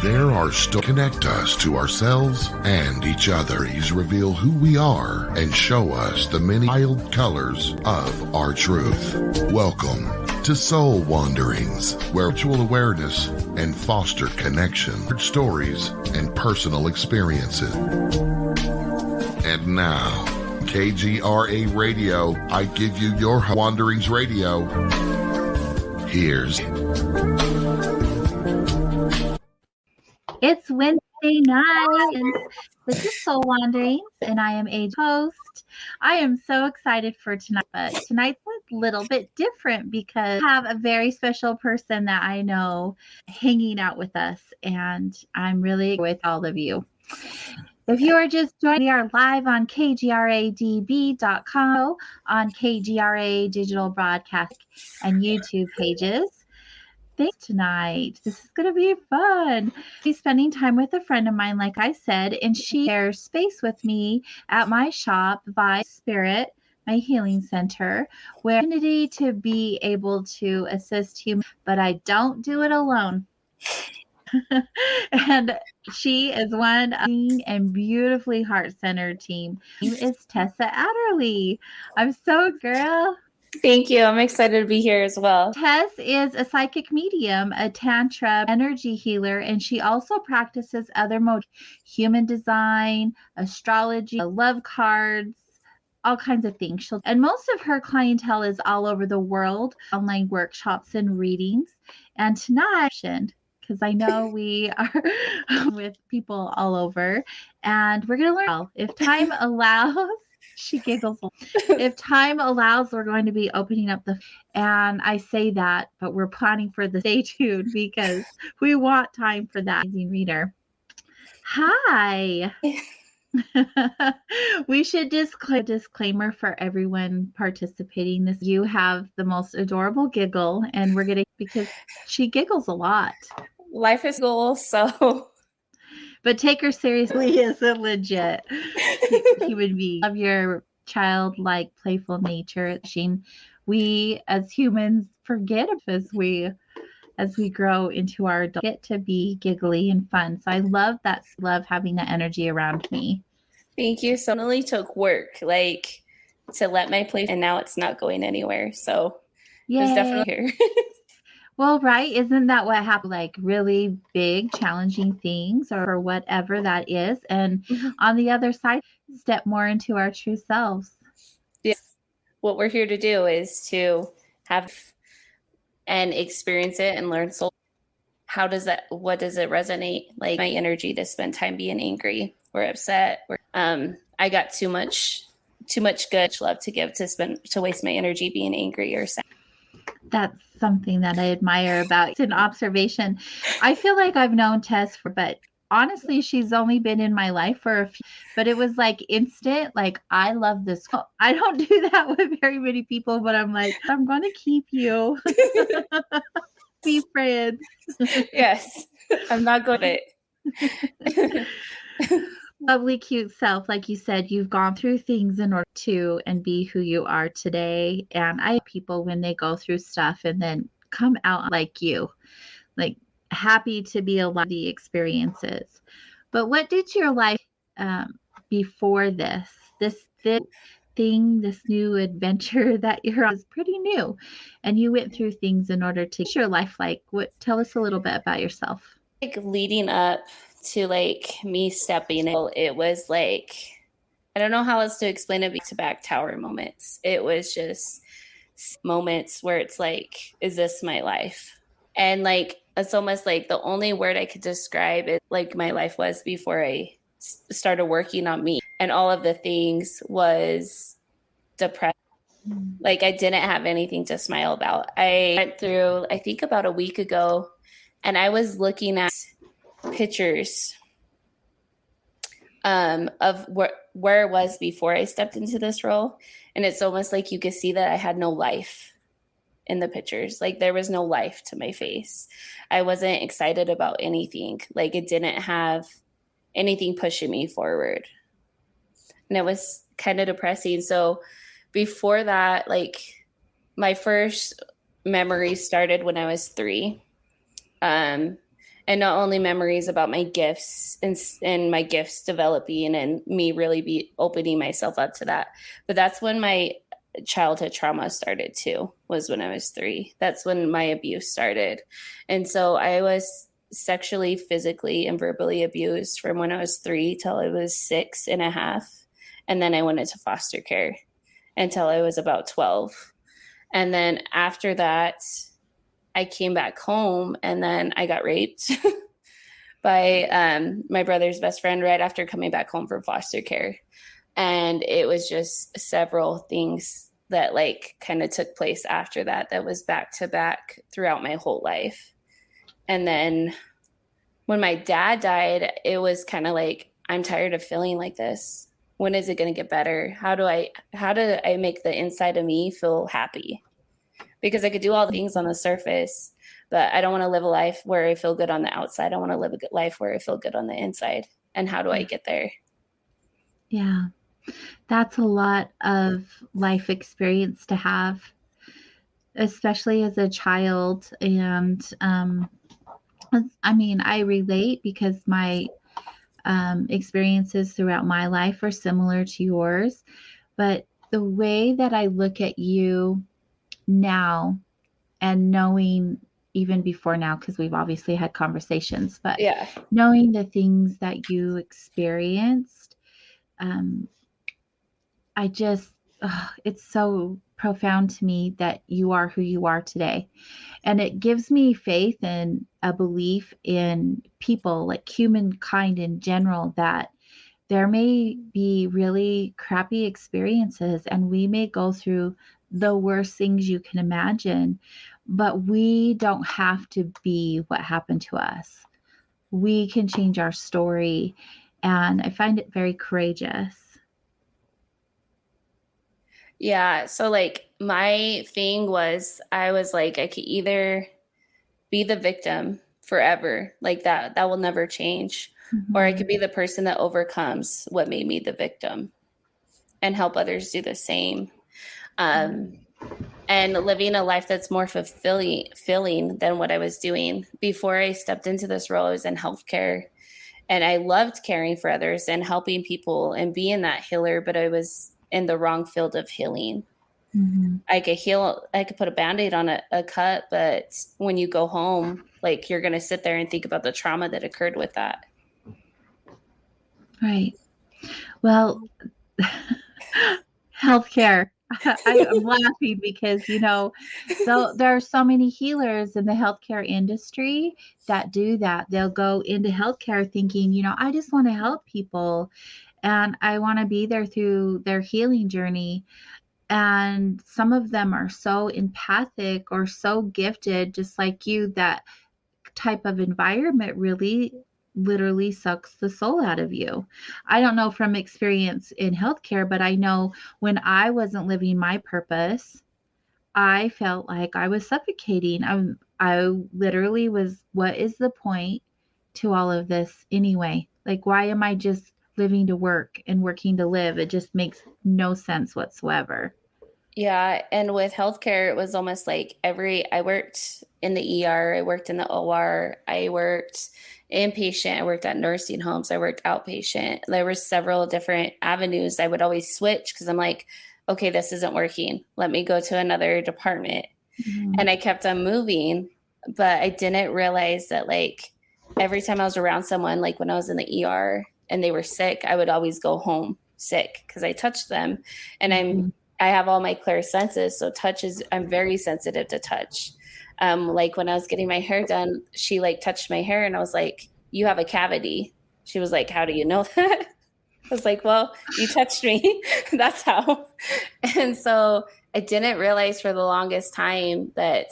There are still connect us to ourselves and each other. He's reveal who we are and show us the many wild colors of our truth. Welcome to Soul Wanderings, where spiritual awareness and foster connection, stories, and personal experiences. And now, KGRA Radio, I give you your Wanderings Radio. Here's... It's Wednesday night, and this is Soul Wanderings, and I am a host. I am so excited for tonight, but tonight's a little bit different because I have a very special person that I know hanging out with us, and I'm really with all of you. If you are just joining, we are live on KGRADB.com, on KGRA Digital Broadcast and YouTube pages. Thanks tonight. This is going to be fun. He's spending time with a friend of mine, like I said, and she shares space with me at my shop by Spirit, my healing center, where I'm opportunity to be able to assist humans, but I don't do it alone. And she is one and beautifully heart-centered team. Her name is Tess Adderley. I'm so girl. Thank you. I'm excited to be here as well. Tess is a psychic medium, a tantra energy healer, and she also practices other modes, human design, astrology, love cards, all kinds of things. And most of her clientele is all over the world, online workshops and readings. And tonight, because I know we are with people all over, and we're going to learn if time allows. She giggles. If time allows, we're going to be opening up and I say that, but we're planning for the stay tuned because we want time for that amazing reader. Hi. We should disclaimer for everyone participating. This you have the most adorable giggle, and we're gonna because she giggles a lot. Life is cool, so. But take her seriously as a legit human being. Love your childlike, playful nature. We as humans forget as we grow into our adult, get to be giggly and fun. So I love that. Love having that energy around me. Thank you. So it only took work, to let my play, and now it's not going anywhere. So it's definitely here. Well, right. Isn't that what happened? Like really big, challenging things or whatever that is. And on the other side, step more into our true selves. Yes. What we're here to do is to have and experience it and learn soul. What does it resonate? Like my energy to spend time being angry or upset. I got too much good love to give to waste my energy being angry or sad. That's something that I admire about it's an observation. I feel like I've known Tess but honestly, she's only been in my life for a few, but it was like instant. Like, I love this. I don't do that with very many people, but I'm like, I'm going to keep you. Be friends. Yes, I'm not good at it. Lovely, cute self. Like you said, you've gone through things in order to and be who you are today. And I people when they go through stuff and then come out like you, like happy to be alive the experiences. But what did your life before this thing, this new adventure that you're on is pretty new, and you went through things in order to your life like what? Tell us a little bit about yourself. Like leading up to me stepping in, it was I don't know how else to explain it, back-to-back tower moments. It was just moments where it's is this my life? And it's almost the only word I could describe it my life was before I started working on me. And all of the things was depressed. I didn't have anything to smile about. I went through, I think about a week ago, and I was looking at pictures of where it was before I stepped into this role. And it's almost you could see that I had no life in the pictures. There was no life to my face. I wasn't excited about anything. It didn't have anything pushing me forward. And it was kind of depressing. So before that, my first memory started when I was 3. And not only memories about my gifts and my gifts developing and me really be opening myself up to that, but that's when my childhood trauma started too, was when I was 3. That's when my abuse started. And so I was sexually, physically, and verbally abused from when I was 3 till I was 6.5. And then I went into foster care until I was about 12. And then after that, I came back home, and then I got raped by my brother's best friend right after coming back home from foster care. And it was just several things that like kind of took place after that, that was back to back throughout my whole life. And then when my dad died, it was kind of like, I'm tired of feeling like this. When is it going to get better? How do I make the inside of me feel happy? Because I could do all the things on the surface, but I don't want to live a life where I feel good on the outside. I want to live a good life where I feel good on the inside. And how do I get there? Yeah, that's a lot of life experience to have, especially as a child. And I mean, I relate because my experiences throughout my life are similar to yours. But the way that I look at you now, and knowing even before now, because we've obviously had conversations, but Yeah. knowing the things that you experienced, I just, it's so profound to me that you are who you are today. And it gives me faith and a belief in people, like humankind in general, that there may be really crappy experiences and we may go through the worst things you can imagine, but we don't have to be what happened to us. We can change our story. And I find it very courageous. Yeah. So like my thing was, I was like, I could either be the victim forever, like that will never change. Mm-hmm. Or I could be the person that overcomes what made me the victim and help others do the same. And living a life that's more fulfilling than what I was doing. Before I stepped into this role, I was in healthcare, and I loved caring for others and helping people and being that healer, but I was in the wrong field of healing. Mm-hmm. I could put a Band-Aid on a cut, but when you go home, like you're going to sit there and think about the trauma that occurred with that. Right. Well, healthcare. I'm laughing because, so there are so many healers in the healthcare industry that do that. They'll go into healthcare thinking, I just want to help people and I want to be there through their healing journey. And some of them are so empathic or so gifted, just like you, that type of environment really literally sucks the soul out of you. I don't know from experience in healthcare, but I know when I wasn't living my purpose, I felt like I was suffocating. I literally was, what is the point to all of this anyway? Like, why am I just living to work and working to live? It just makes no sense whatsoever. Yeah. And with healthcare, it was almost like I worked in the ER, I worked in the OR, I worked inpatient, I worked at nursing homes, I worked outpatient. There were several different avenues. I would always switch because I'm like, okay, this isn't working. Let me go to another department. Mm-hmm. And I kept on moving, but I didn't realize that like every time I was around someone, like when I was in the ER and they were sick, I would always go home sick because I touched them. And Mm-hmm. I have all my clear senses. So I'm very sensitive to touch. Like when I was getting my hair done, she like touched my hair and I was like, you have a cavity. She was like, how do you know that? I was like, well, you touched me. That's how. And so I didn't realize for the longest time that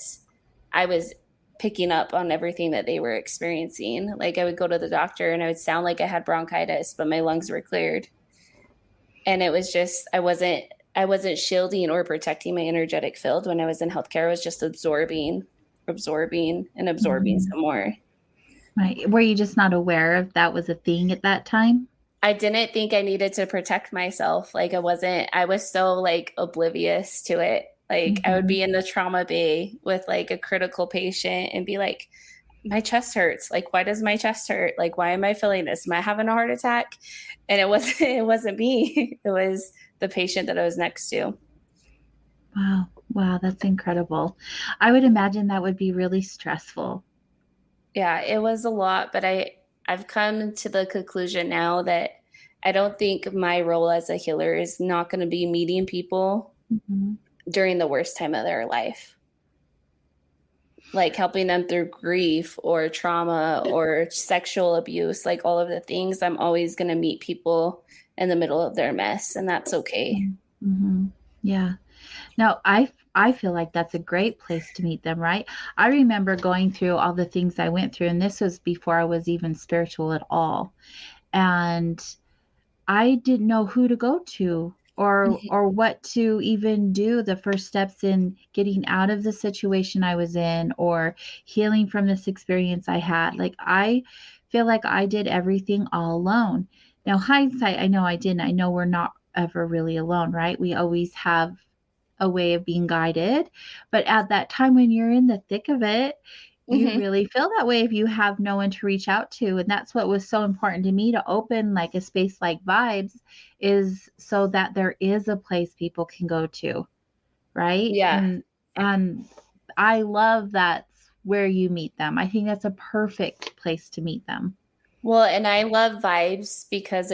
I was picking up on everything that they were experiencing. Like I would go to the doctor and I would sound like I had bronchitis, but my lungs were cleared. And it was just, I wasn't shielding or protecting my energetic field when I was in healthcare. I was just absorbing Mm-hmm. some more. Right. Were you just not aware if that was a thing at that time? I didn't think I needed to protect myself. Like I was so like oblivious to it. Like I would be in the trauma bay with like a critical patient and be like, my chest hurts. Like, why does my chest hurt? Like, why am I feeling this? Am I having a heart attack? And it wasn't me. It was the patient that I was next to. Wow. Wow, that's incredible. I would imagine that would be really stressful. Yeah, it was a lot, but I've come to the conclusion now that I don't think my role as a healer is not going to be meeting people Mm-hmm. during the worst time of their life. Like helping them through grief or trauma or sexual abuse, like all of the things. I'm always going to meet people in the middle of their mess, and that's okay. Mm-hmm. Yeah. No, I feel like that's a great place to meet them, right? I remember going through all the things I went through, and this was before I was even spiritual at all. And I didn't know who to go to or what to even do, the first steps in getting out of the situation I was in or healing from this experience I had. Like I feel like I did everything all alone. Now hindsight, I know I didn't. I know we're not ever really alone, right? We always have a way of being guided. But at that time when you're in the thick of it, you Mm-hmm. really feel that way if you have no one to reach out to. And that's what was so important to me to open like a space like Vibes, is so that there is a place people can go to, right? Yeah. And I love that's where you meet them. I think that's a perfect place to meet them. Well, and I love Vibes because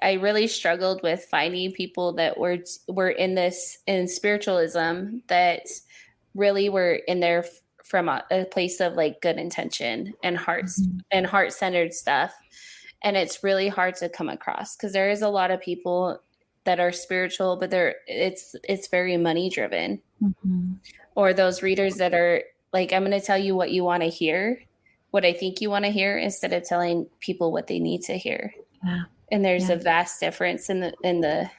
I really struggled with finding people that were in spiritualism that really were in there from a place of like good intention and Mhm. heart-centered stuff. And it's really hard to come across because there is a lot of people that are spiritual, but it's very money driven. Mhm. Or those readers that are like, I'm going to tell you what you want to hear, what I think you want to hear, instead of telling people what they need to hear. Yeah. And there's Yeah. a vast difference in the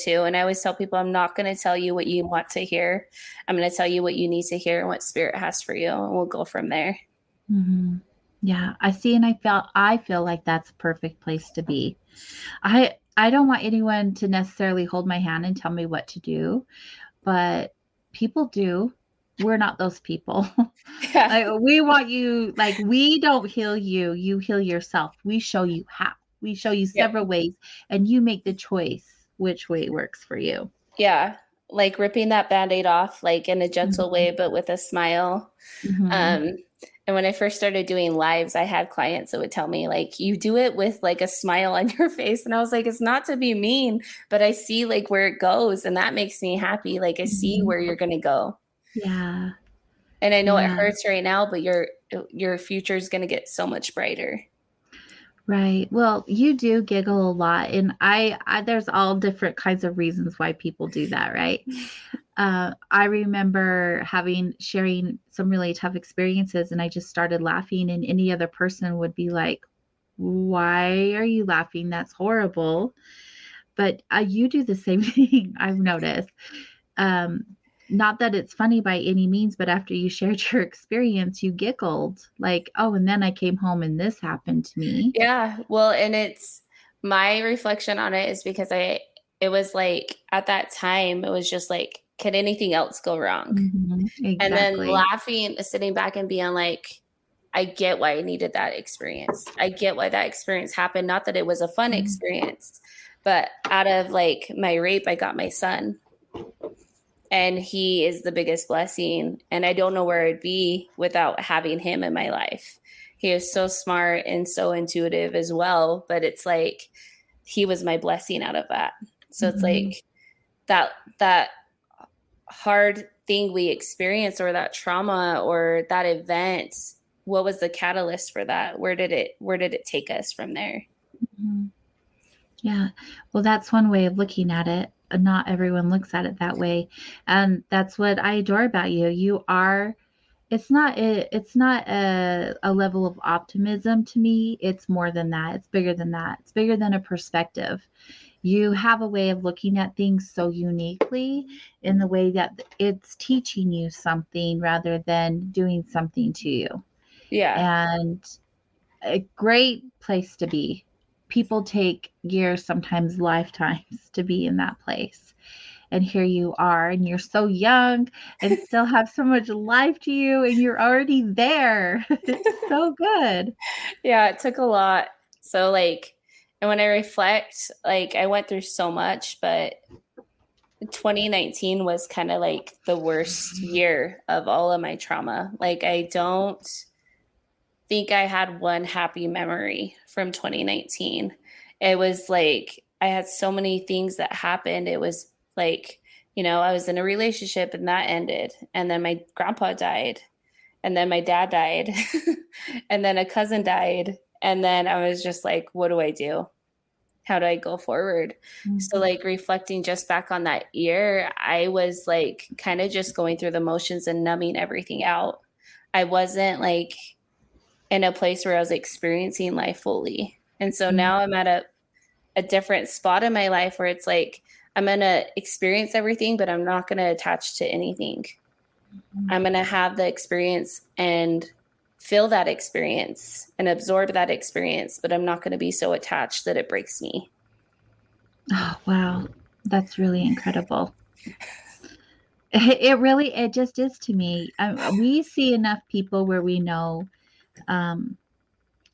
two. And I always tell people, I'm not going to tell you what you want to hear. I'm going to tell you what you need to hear and what spirit has for you, and we'll go from there. Hmm. Yeah, I see, and I feel like that's a perfect place to be. I don't want anyone to necessarily hold my hand and tell me what to do, but people do. We're not those people. Yeah. Like, we want you, like, we don't heal you, you heal yourself. We show you how. We show you Yep. several ways, and you make the choice which way works for you. Yeah. Like ripping that band-aid off, like in a gentle Mhm. way, but with a smile. Mhm. Um, and when I first started doing lives, I had clients that would tell me, like, you do it with like a smile on your face. And I was like, it's not to be mean, but I see like where it goes. And that makes me happy. Like, I see Mhm. where you're going to go. Yeah. And I know it Yeah. hurts right now, but your future is going to get so much brighter. Right. Well, you do giggle a lot, and I there's all different kinds of reasons why people do that, right? I remember sharing some really tough experiences, and I just started laughing, and any other person would be like, "Why are you laughing? That's horrible." But you do the same thing, I've noticed. Um, Not that it's funny by any means, but after you shared your experience, you giggled like, "Oh, and then I came home and this happened to me." Yeah. Well, and it's my reflection on it is because it was like at that time, it was just like, could anything else go wrong? Mhm, And then exactly. laughing, sitting back and being like, I get why I needed that experience. I get why that experience happened. Not that it was a fun Mhm, experience, but out of like my rape, I got my son. And he is the biggest blessing. And I don't know where I'd be without having him in my life. He is so smart and so intuitive as well. But it's like he was my blessing out of that. So it's mhm. like that hard thing we experienced or that trauma or that event, what was the catalyst for that? Where did it take us from there? Mhm. Yeah. Well, that's one way of looking at it. Not everyone looks at it that way. And that's what I adore about you. You are, it's not a level of optimism to me. It's more than that. It's bigger than that. It's bigger than a perspective. You have a way of looking at things so uniquely in the way that it's teaching you something rather than doing something to you. Yeah. And a great place to be. People take years, sometimes lifetimes, to be in that place. and here you are, and you're so young and still have so much life to you, and you're already there. It's so good. Yeah, it took a lot. So like, and when I reflect, like I went through so much, but 2019 was kind of like the worst year of all of my trauma. Like I don't think I had one happy memory from 2019. It was like I had so many things that happened. It was like, I was in a relationship and that ended. And then my grandpa died. And then my dad died. And then a cousin died. And then I was just like, what do I do? How do I go forward? So like reflecting just back on that year, I was like kind of just going through the motions and numbing everything out. I wasn't like in a place where I was experiencing life fully. And so now I'm at a different spot in my life where it's like, I'm going to experience everything, but I'm not going to attach to anything. I'm going to have the experience and feel that experience and absorb that experience, but I'm not going to be so attached that it breaks me. Oh, wow. That's really incredible. It just is to me. We see enough people where we know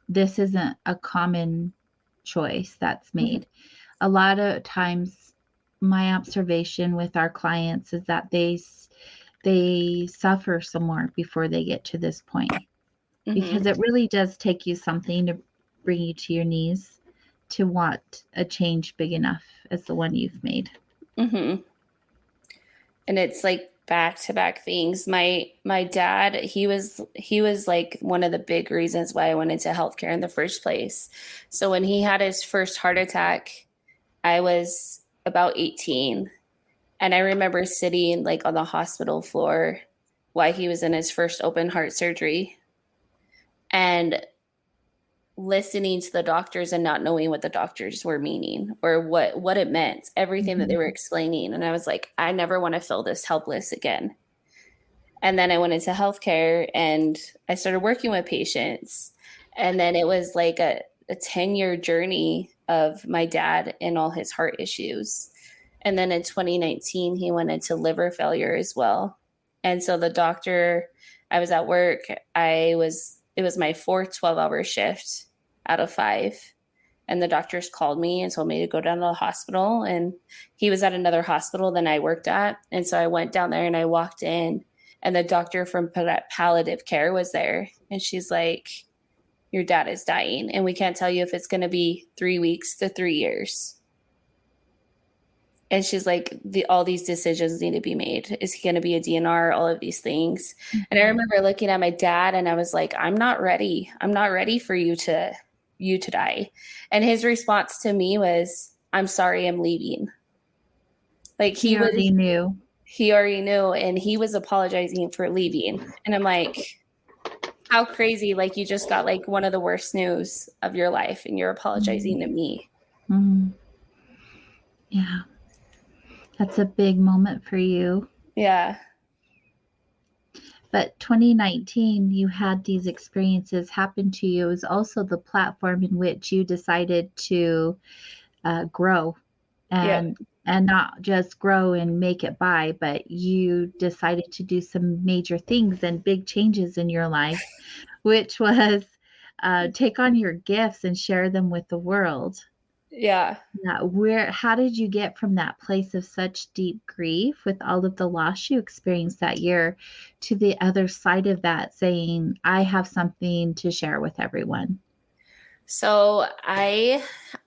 this isn't a common choice that's made. A lot of times my observation with our clients is that they suffer some more before they get to this point, because it really does take you something to bring you to your knees to want a change big enough as the one you've made. And it's like back-to-back things. My dad, he was like one of the big reasons why I went into healthcare in the first place. So when he had his first heart attack, I was about 18. And I remember sitting like on the hospital floor while he was in his first open heart surgery and listening to the doctors and not knowing what the doctors were meaning or what it meant, everything that they were explaining. And I was like, I never want to feel this helpless again. And then I went into healthcare and I started working with patients. And then it was like a 10-year journey of my dad and all his heart issues. And then in 2019, he went into liver failure as well. And so the doctor, I was at work, it was my fourth 12-hour shift out of 5. And the doctors called me and told me to go down to the hospital. And he was at another hospital than I worked at. And so I went down there and I walked in and the doctor from palliative care was there. And she's like, your dad is dying. And we can't tell you if it's going to be 3 weeks to 3 years. And she's like, all these decisions need to be made. Is he going to be a DNR? All of these things. And I remember looking at my dad and I was like, I'm not ready. I'm not ready for you to die. And his response to me was, I'm sorry, I'm leaving. Like he already knew. He already knew. And he was apologizing for leaving. And I'm like, how crazy. Like you just got like one of the worst news of your life and you're apologizing to me. Yeah. That's a big moment for you. Yeah. But 2019, you had these experiences happen to you. It was also the platform in which you decided to grow and not just grow and make it by, but you decided to do some major things and big changes in your life, which was take on your gifts and share them with the world. Yeah. How did you get from that place of such deep grief with all of the loss you experienced that year to the other side of that, saying, I have something to share with everyone? So my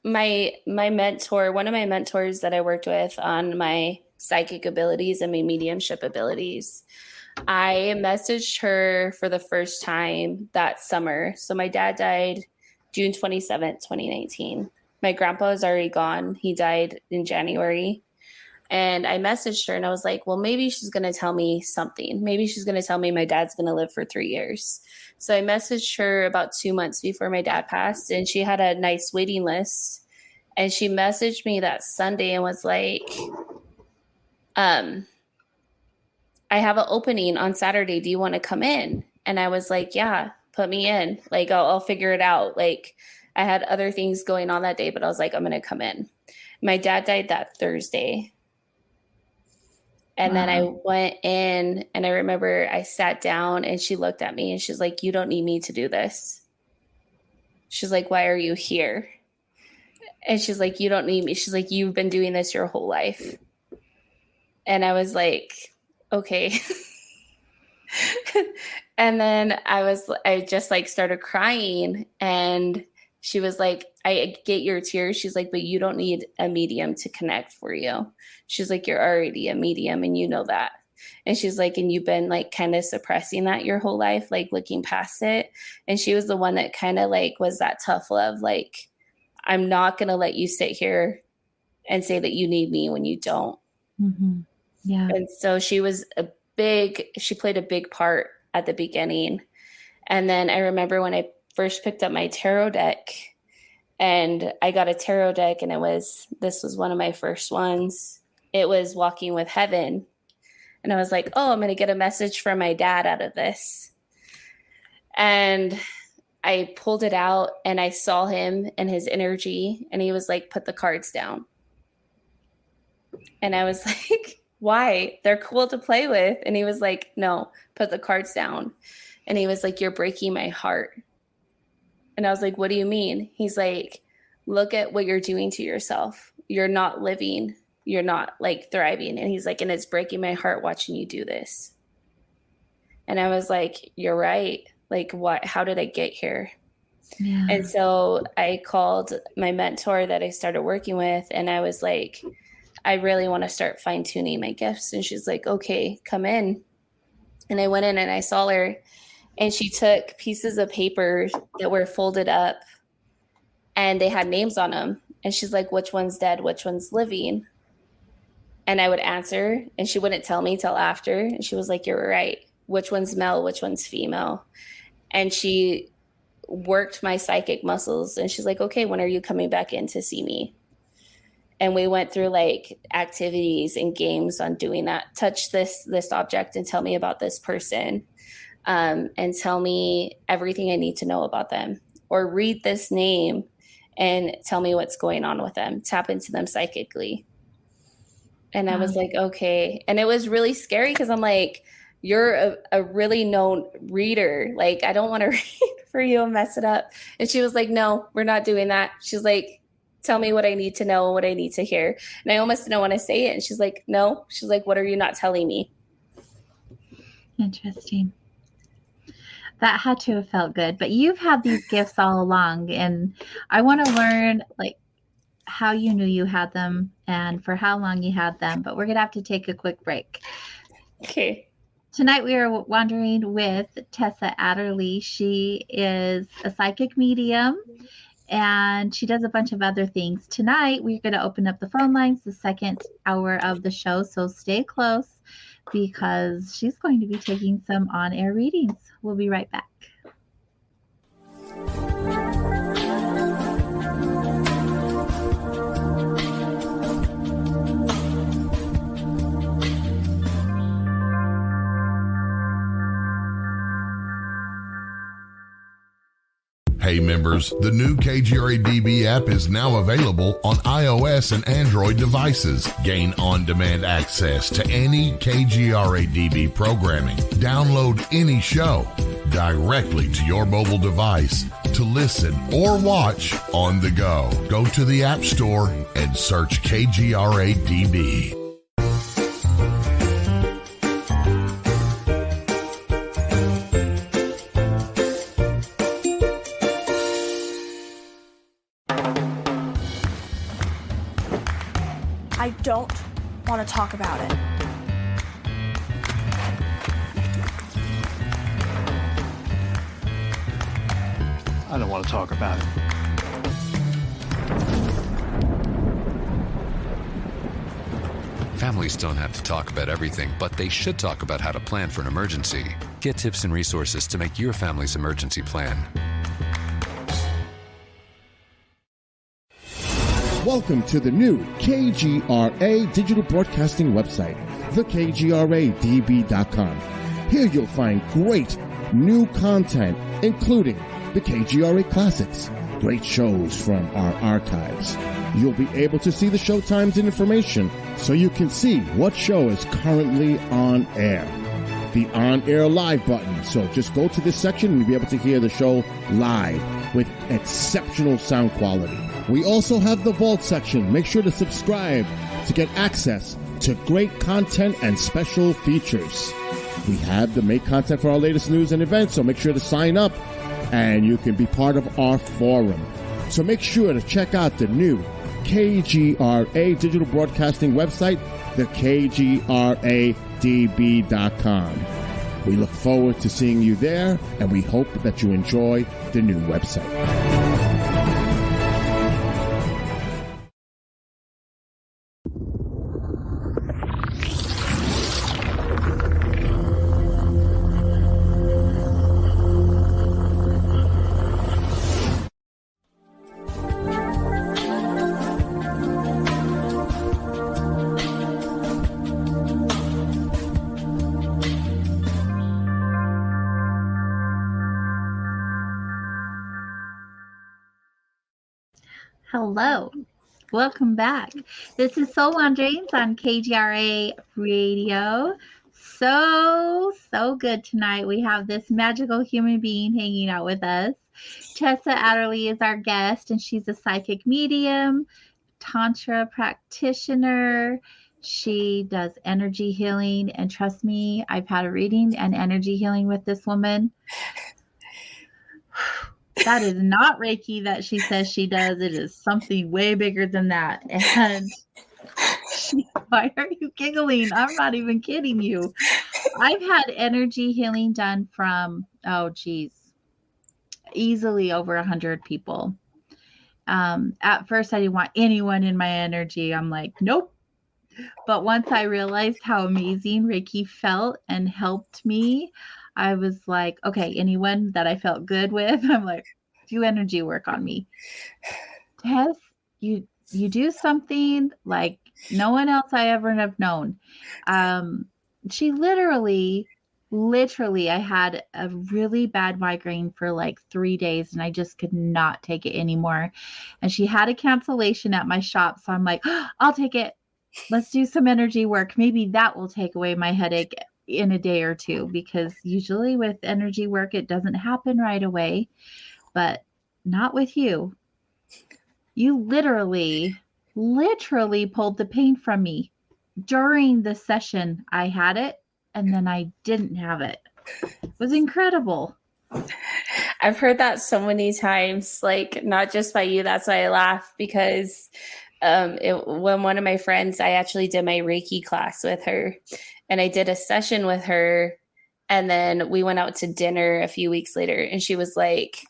mentor, one of my mentors that I worked with on my psychic abilities and my mediumship abilities, I messaged her for the first time that summer. So my dad died June 27th, 2019. My grandpa is already gone. He died in January. And I messaged her and I was like, well, maybe she's going to tell me something. Maybe she's going to tell me my dad's going to live for 3 years. So I messaged her about 2 months before my dad passed and she had a nice waiting list. And she messaged me that Sunday and was like, I have an opening on Saturday. Do you want to come in? And I was like, yeah, put me in. Like, I'll figure it out. Like, I had other things going on that day, but I was like, I'm going to come in. My dad died that Thursday. And then I went in and I remember I sat down and she looked at me and she's like, you don't need me to do this. She's like, why are you here? And she's like, you don't need me. She's like, you've been doing this your whole life. And I was like, okay. And then I just like started crying, and she was like, I get your tears. She's like, but you don't need a medium to connect for you. She's like, you're already a medium and you know that. And she's like, and you've been like kind of suppressing that your whole life, like looking past it. And she was the one that kind of like was that tough love. Like, I'm not going to let you sit here and say that you need me when you don't. Mm-hmm. Yeah. And so she played a big part at the beginning. And then I remember when I first picked up my tarot deck, and I got a tarot deck, and this was one of my first ones. It was Walking with Heaven. And I was like, oh, I'm going to get a message from my dad out of this. And I pulled it out and I saw him and his energy, and he was like, put the cards down. And I was like, why? They're cool to play with. And he was like, no, put the cards down. And he was like, you're breaking my heart. And I was like, what do you mean? He's like, look at what you're doing to yourself. You're not living. You're not like thriving. And he's like, and it's breaking my heart watching you do this. And I was like, you're right. Like, what? How did I get here? Yeah. And so I called my mentor that I started working with, and I was like, I really want to start fine tuning my gifts. And she's like, okay, come in. And I went in and I saw her, and she took pieces of paper that were folded up, and they had names on them. And she's like, which one's dead? Which one's living? And I would answer, and she wouldn't tell me till after. And she was like, you're right. Which one's male? Which one's female? And she worked my psychic muscles. And she's like, okay, when are you coming back in to see me? And we went through like activities and games on doing that. Touch this object and tell me about this person. And tell me everything I need to know about them. Or read this name and tell me what's going on with them. Tap into them psychically. And I was like, okay. And it was really scary because I'm like, you're a really known reader. Like, I don't want to read for you and mess it up. And she was like, no, we're not doing that. She's like, tell me what I need to know and what I need to hear. And I almost didn't want to say it. And she's like, no. She's like, what are you not telling me? Interesting. That had to have felt good. But you've had these gifts all along. And I want to learn like how you knew you had them and for how long you had them. But we're going to have to take a quick break. Okay. Tonight we are wandering with Tessa Adderley. She is a psychic medium, and she does a bunch of other things. Tonight we're going to open up the phone lines, the second hour of the show, so stay close because she's going to be taking some on-air readings. We'll be right back. Hey members, the new KGRA-DB app is now available on iOS and Android devices. Gain on-demand access to any KGRA-DB programming. Download any show directly to your mobile device to listen or watch on the go. Go to the App Store and search KGRA-DB. I don't want to talk about it. I don't want to talk about it. Families don't have to talk about everything, but they should talk about how to plan for an emergency. Get tips and resources to make your family's emergency plan. Welcome to the new KGRA digital broadcasting website, thekgradb.com. Here you'll find great new content, including the KGRA Classics, great shows from our archives. You'll be able to see the show times and information so you can see what show is currently on air. The On Air Live button. So just go to this section and you'll be able to hear the show live with exceptional sound quality. We also have the Vault section. Make sure to subscribe to get access to great content and special features. We have the make content for our latest news and events, so make sure to sign up and you can be part of our forum. So make sure to check out the new KGRA digital broadcasting website, the KGRADB.com. We look forward to seeing you there, and we hope that you enjoy the new website. Hello, welcome back. This is Soul Wanderings on KGRA Radio. So good tonight. We have this magical human being hanging out with us. Tessa Adderley is our guest, and she's a psychic medium, tantra practitioner. She does energy healing, and trust me, I've had a reading and energy healing with this woman. That is not Reiki that she says she does. It is something way bigger than that. And why are you giggling? I'm not even kidding you. I've had energy healing done from, easily over 100 people. At first, I didn't want anyone in my energy. I'm like, nope. But once I realized how amazing Reiki felt and helped me, I was like, okay, anyone that I felt good with, I'm like, do energy work on me. Tess, you do something like no one else I ever have known. She literally, I had a really bad migraine for like 3 days and I just could not take it anymore. And she had a cancellation at my shop. So I'm like, I'll take it. Let's do some energy work. Maybe that will take away my headache in a day or two, because usually with energy work, it doesn't happen right away, but not with you. You literally pulled the pain from me during the session. I had it and then I didn't have it. It was incredible. I've heard that so many times, like not just by you. That's why I laugh, because when one of my friends, I actually did my Reiki class with her, and I did a session with her, and then we went out to dinner a few weeks later, and she was like,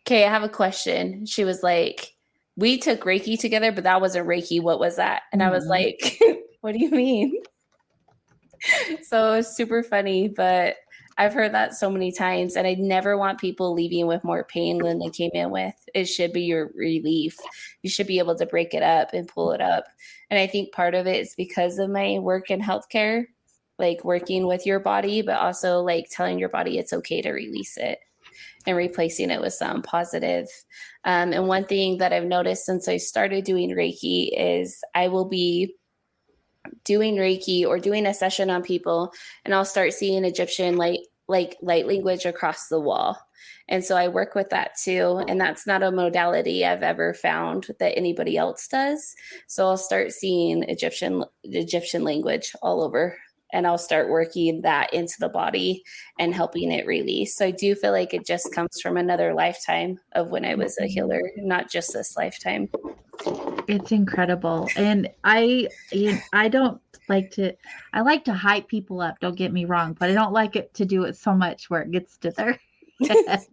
okay, I have a question. She was like, we took Reiki together, but that wasn't Reiki. What was that? And I was like, what do you mean? So it's super funny, but I've heard that so many times, and I never want people leaving with more pain than they came in with. It should be your relief. You should be able to break it up and pull it up. And I think part of it is because of my work in healthcare, like working with your body, but also like telling your body it's okay to release it and replacing it with something positive. And one thing that I've noticed since I started doing Reiki is I will be doing Reiki or doing a session on people, and I'll start seeing Egyptian light language across the wall. And so I work with that too. And that's not a modality I've ever found that anybody else does. So I'll start seeing Egyptian language all over, and I'll start working that into the body and helping it release. So I do feel like it just comes from another lifetime of when I was a healer, not just this lifetime. It's incredible. And I don't like to, I like to hype people up, don't get me wrong, but I don't like it to do it so much where it gets to their head.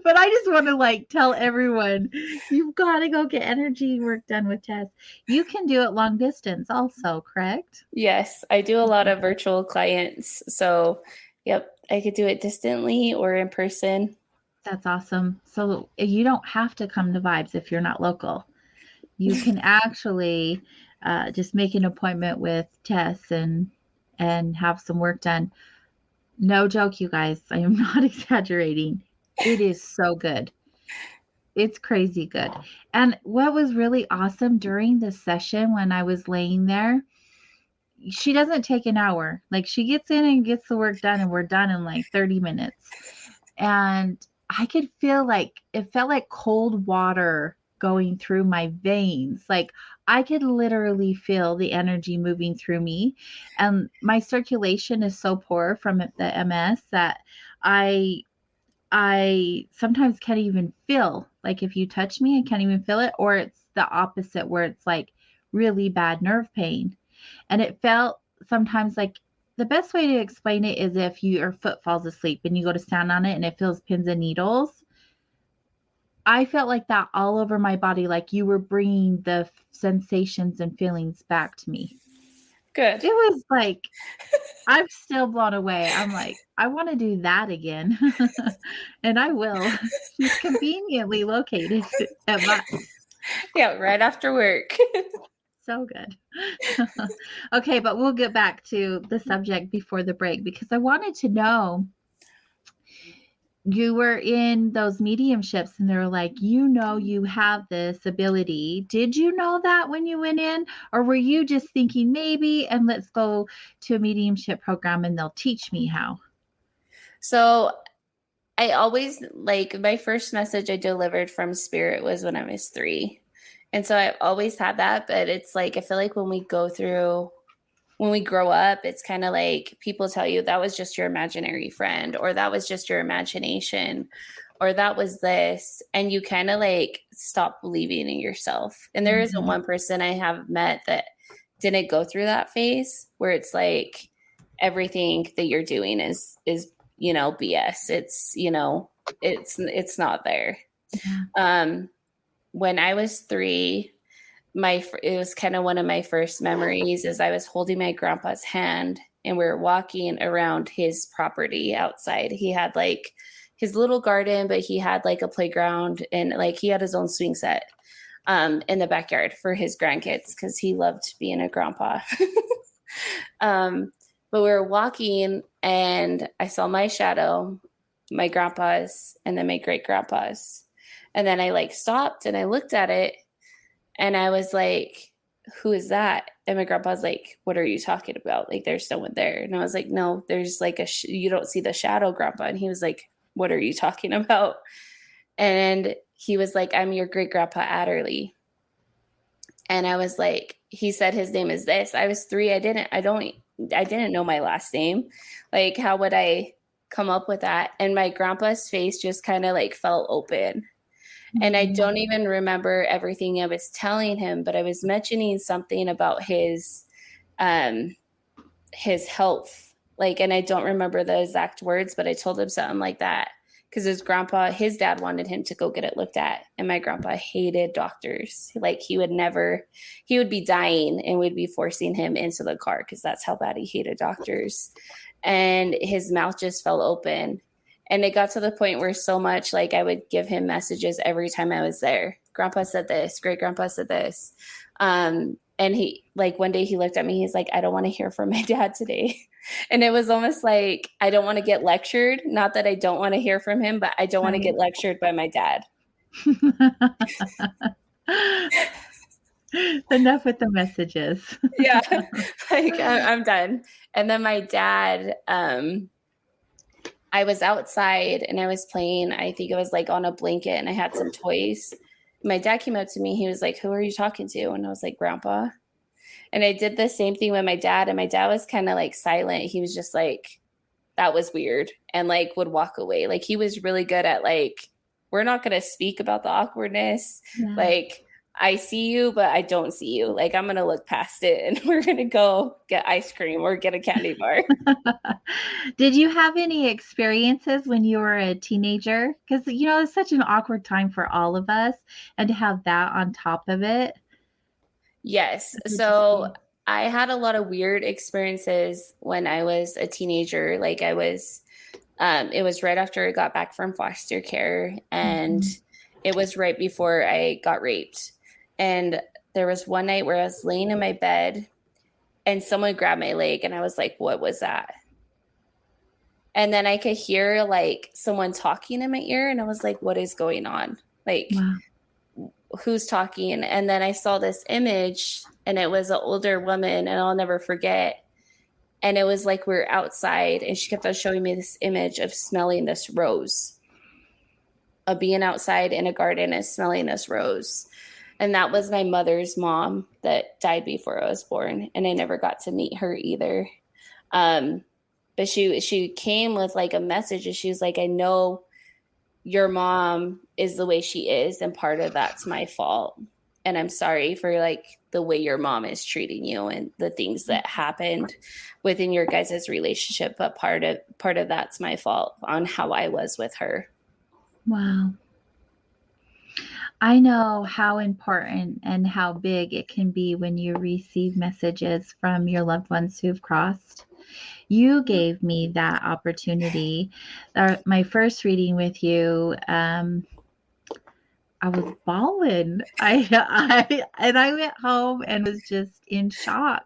But I just want to like tell everyone, you've got to go get energy work done with Tess. You can do it long distance also, correct? Yes, I do a lot of virtual clients. So, yep, I could do it distantly or in person. That's awesome. So you don't have to come to Vibes if you're not local. You can actually just make an appointment with Tess and have some work done. No joke, you guys. I am not exaggerating. It is so good. It's crazy good. And what was really awesome during the session when I was laying there, she doesn't take an hour. Like she gets in and gets the work done and we're done in like 30 minutes. And I could feel like it felt like cold water going through my veins. Like I could literally feel the energy moving through me. And my circulation is so poor from the MS that I I sometimes can't even feel, like if you touch me, I can't even feel it, or it's the opposite where it's like really bad nerve pain. And it felt sometimes like the best way to explain it is if your foot falls asleep and you go to stand on it and it feels pins and needles. I felt like that all over my body, like you were bringing the sensations and feelings back to me. Good. It was like, I'm still blown away. I'm like, I want to do that again. And I will. She's conveniently located at my. Yeah, right after work. So good. Okay, but we'll get back to the subject before the break because I wanted to know, you were in those mediumships and they're like, you have this ability. Did you know that when you went in? Or were you just thinking maybe, and let's go to a mediumship program and they'll teach me how? So I always, like, my first message I delivered from spirit was when I was 3. And so I've always had that, but it's like, I feel like when we grow up, it's kind of like people tell you that was just your imaginary friend, or that was just your imagination, or that was this. And you kind of like stop believing in yourself. And there isn't one person I have met that didn't go through that phase where it's like everything that you're doing is, BS. It's, it's not there. When I was 3, it was kind of one of my first memories is I was holding my grandpa's hand and we were walking around his property outside. He had like his little garden, but he had like a playground and like he had his own swing set in the backyard for his grandkids because he loved being a grandpa. But we were walking and I saw my shadow, my grandpa's, and then my great grandpa's. And then I like stopped and I looked at it and I was like, who is that? And my grandpa's like, what are you talking about? Like, there's no one there. And I was like, no, there's like you don't see the shadow, grandpa. And he was like, what are you talking about? And he was like, I'm your great grandpa Adderley. And I was like, he said his name is this. I was 3. I didn't know my last name. Like, how would I come up with that? And my grandpa's face just kind of like fell open. And I don't even remember everything I was telling him, but I was mentioning something about his health. Like, and I don't remember the exact words, but I told him something like that because his dad wanted him to go get it looked at. And my grandpa hated doctors. Like he would be dying and we'd be forcing him into the car because that's how bad he hated doctors. And his mouth just fell open. And it got to the point where so much like I would give him messages every time I was there. Grandpa said this, great grandpa said this. And he like one day he looked at me, he's like, I don't want to hear from my dad today. And it was almost like, I don't want to get lectured. Not that I don't want to hear from him, but I don't want to get lectured by my dad. Enough with the messages. Yeah. Like I'm done. And then my dad, I was outside and I was playing, I think it was like on a blanket and I had some toys. My dad came up to me. He was like, who are you talking to? And I was like, Grandpa. And I did the same thing with my dad. And my dad was kind of like silent. He was just like, that was weird. And like would walk away. Like he was really good at like, we're not going to speak about the awkwardness. Yeah. Like, I see you, but I don't see you. Like, I'm going to look past it and we're going to go get ice cream or get a candy bar. Did you have any experiences when you were a teenager? Because, it's such an awkward time for all of us. And to have that on top of it. Yes. So I had a lot of weird experiences when I was a teenager. Like it was right after I got back from foster care and it was right before I got raped. And there was one night where I was laying in my bed and someone grabbed my leg and I was like, what was that? And then I could hear like someone talking in my ear and I was like, what is going on? Like, Wow. who's talking? And then I saw this image, and it was an older woman, and I'll never forget. And it was like we were outside, and she kept on showing me this image of smelling this rose, of being outside in a garden and smelling this rose. And that was my mother's mom that died before I was born. And I never got to meet her either. But she came with like a message, and she was like, I know your mom is the way she is, and part of that's my fault. And I'm sorry for like the way your mom is treating you and the things that happened within your guys' relationship. But part of that's my fault on how I was with her. Wow. I know how important and how big it can be when you receive messages from your loved ones who've crossed. You gave me that opportunity. My first reading with you, I was bawling. I went home and was just in shock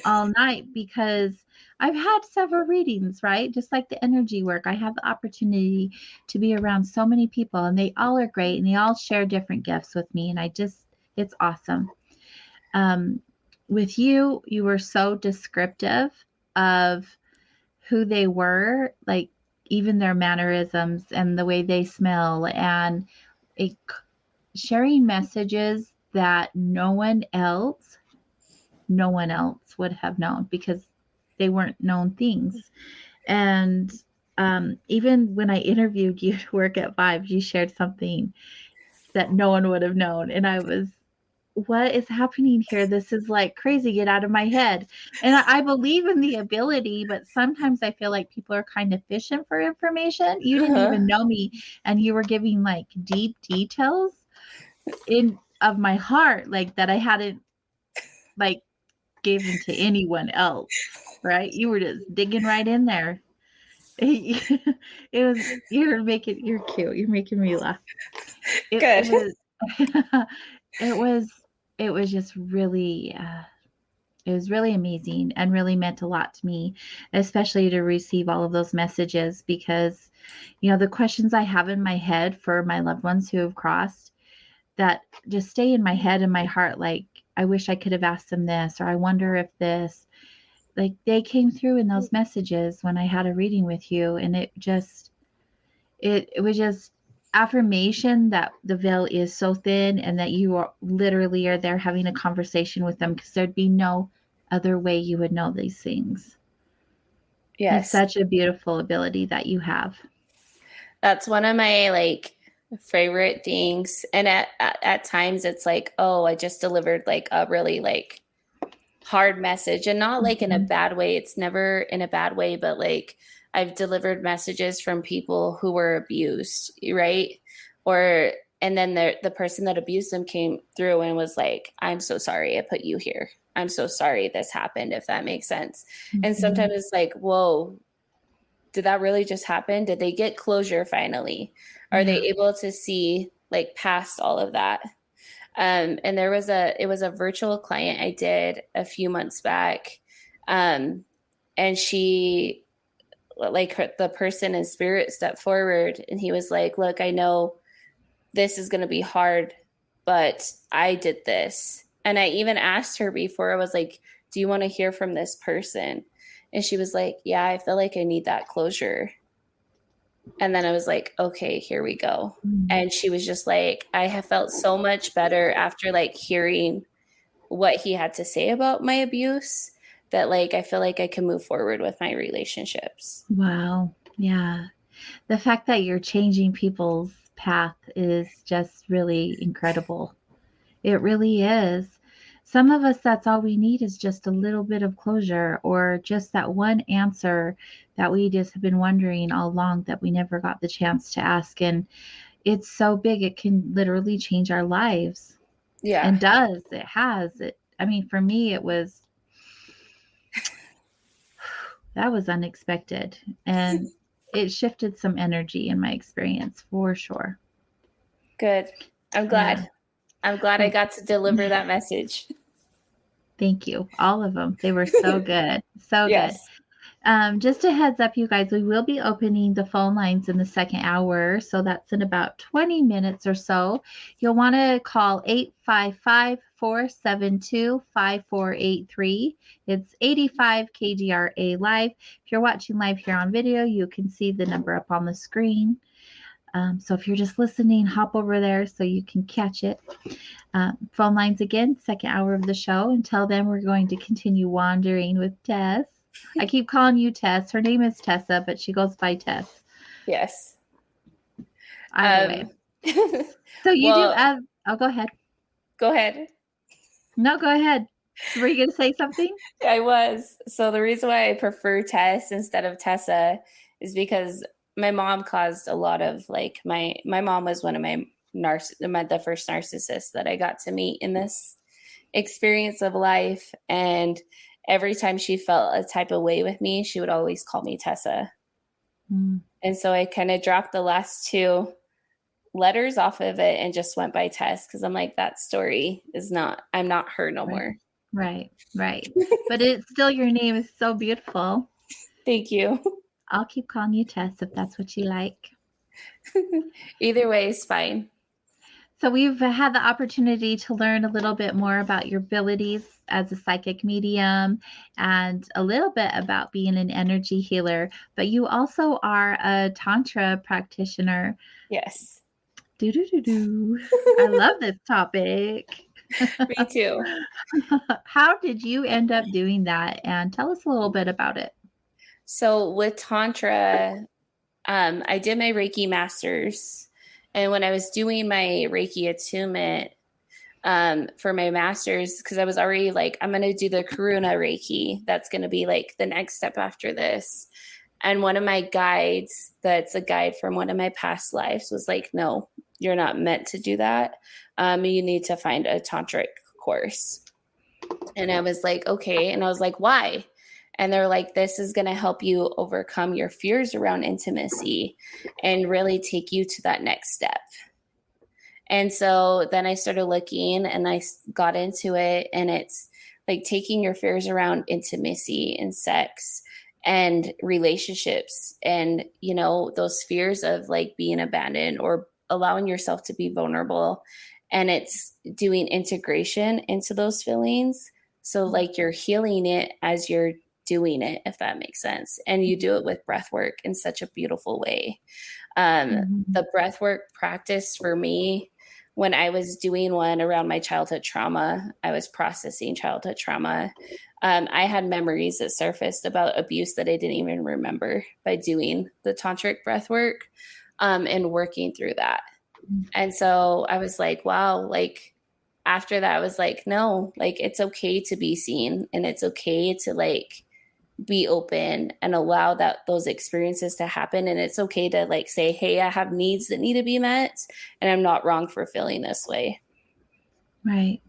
all night, because I've had several readings, right? Just like the energy work, I have the opportunity to be around so many people, and they all are great, and they all share different gifts with me, and it's awesome. With you were so descriptive of who they were, like even their mannerisms and the way they smell, and sharing messages that no one else would have known, because they weren't known things. And even when I interviewed you to work at Vibes, you shared something that no one would have known. And I was, what is happening here? This is like crazy. Get out of my head. And I believe in the ability, but sometimes I feel like people are kind of fishing for information. You didn't even know me, and you were giving like deep details of my heart, like that I hadn't like given to anyone else, right? You were just digging right in there. You're cute. You're making me laugh. Good. It was just really, it was really amazing, and really meant a lot to me, especially to receive all of those messages, because, the questions I have in my head for my loved ones who have crossed, that just stay in my head and my heart. Like, I wish I could have asked them this, or I wonder if this, like, they came through in those messages when I had a reading with you. And it was just affirmation that the veil is so thin, and that you are literally there having a conversation with them, because there'd be no other way you would know these things. Yes. It's such a beautiful ability that you have. That's one of my like favorite things. And at times it's like, oh, I just delivered like a really like hard message, and not like in a bad way. It's never in a bad way, but like I've delivered messages from people who were abused, right? And then the person that abused them came through and was like, I'm so sorry I put you here. I'm so sorry this happened, if that makes sense. And sometimes it's like, whoa, did that really just happen? Did they get closure finally? Are they able to see like past all of that? And it was a virtual client I did a few months back. And she, like the person in spirit stepped forward, and he was like, look, I know this is going to be hard, but I did this. And I even asked her before, I was like, do you want to hear from this person? And she was like, yeah, I feel like I need that closure. And then I was like, okay, here we go. And she was just like, I have felt so much better after like hearing what he had to say about my abuse, that like I feel like I can move forward with my relationships. Wow. Yeah. The fact that you're changing people's path is just really incredible. It really is. Some of us, that's all we need, is just a little bit of closure, or just that one answer that we just have been wondering all along that we never got the chance to ask. And it's so big, it can literally change our lives. Yeah. And does. It has. I mean, for me, that was unexpected. And it shifted some energy in my experience, for sure. Good. I'm glad. Yeah. I'm glad I got to deliver that message. Thank you. All of them. They were so good. So yes. good. Just a heads up, you guys, we will be opening the phone lines in the second hour. So that's in about 20 minutes or so. You'll want to call 855-472-5483. It's 85 KGRA Live. If you're watching live here on video, you can see the number up on the screen. So if you're just listening, hop over there so you can catch it. Phone lines again, second hour of the show. Until then, we're going to continue wandering with Tess. I keep calling you Tess. Her name is Tessa, but she goes by Tess. Yes. Either way. So you do. Oh, go ahead. Go ahead. No, go ahead. Were you going to say something? I was. So the reason why I prefer Tess instead of Tessa is because my mom caused a lot of like my mom was one of the first narcissists that I got to meet in this experience of life. And every time she felt a type of way with me, she would always call me Tessa. Mm. And so I kind of dropped the last two letters off of it and just went by Tess because I'm like, that story is not, I'm not her no more. Right. But it's still, your name is so beautiful. Thank you. I'll keep calling you Tess if that's what you like. Either way is fine. So we've had the opportunity to learn a little bit more about your abilities as a psychic medium and a little bit about being an energy healer, but you also are a Tantra practitioner. Yes. I love this topic. Me too. How did you end up doing that? And tell us a little bit about it. So with Tantra, I did my Reiki Masters. And when I was doing my Reiki attunement for my Masters, because I was already like, I'm going to do the Karuna Reiki. That's going to be like the next step after this. And one of my guides, that's a guide from one of my past lives, was like, no, you're not meant to do that. You need to find a tantric course. And I was like, okay. And I was like, why? And they're like, this is going to help you overcome your fears around intimacy and really take you to that next step. And so then I started looking and I got into it. And it's like taking your fears around intimacy and sex and relationships and, you know, those fears of like being abandoned or allowing yourself to be vulnerable. And it's doing integration into those feelings. So like you're healing it as you're doing it, if that makes sense. And you do it with breath work in such a beautiful way. The breath work practice for me, when I was doing one around my childhood trauma, I was processing childhood trauma. I had memories that surfaced about abuse that I didn't even remember by doing the tantric breath work and working through that. And so I was like, wow, like after that, I was like, no, like it's okay to be seen and it's okay to like be open and allow those experiences to happen. And it's okay to like say, hey, I have needs that need to be met and I'm not wrong for feeling this way. Right.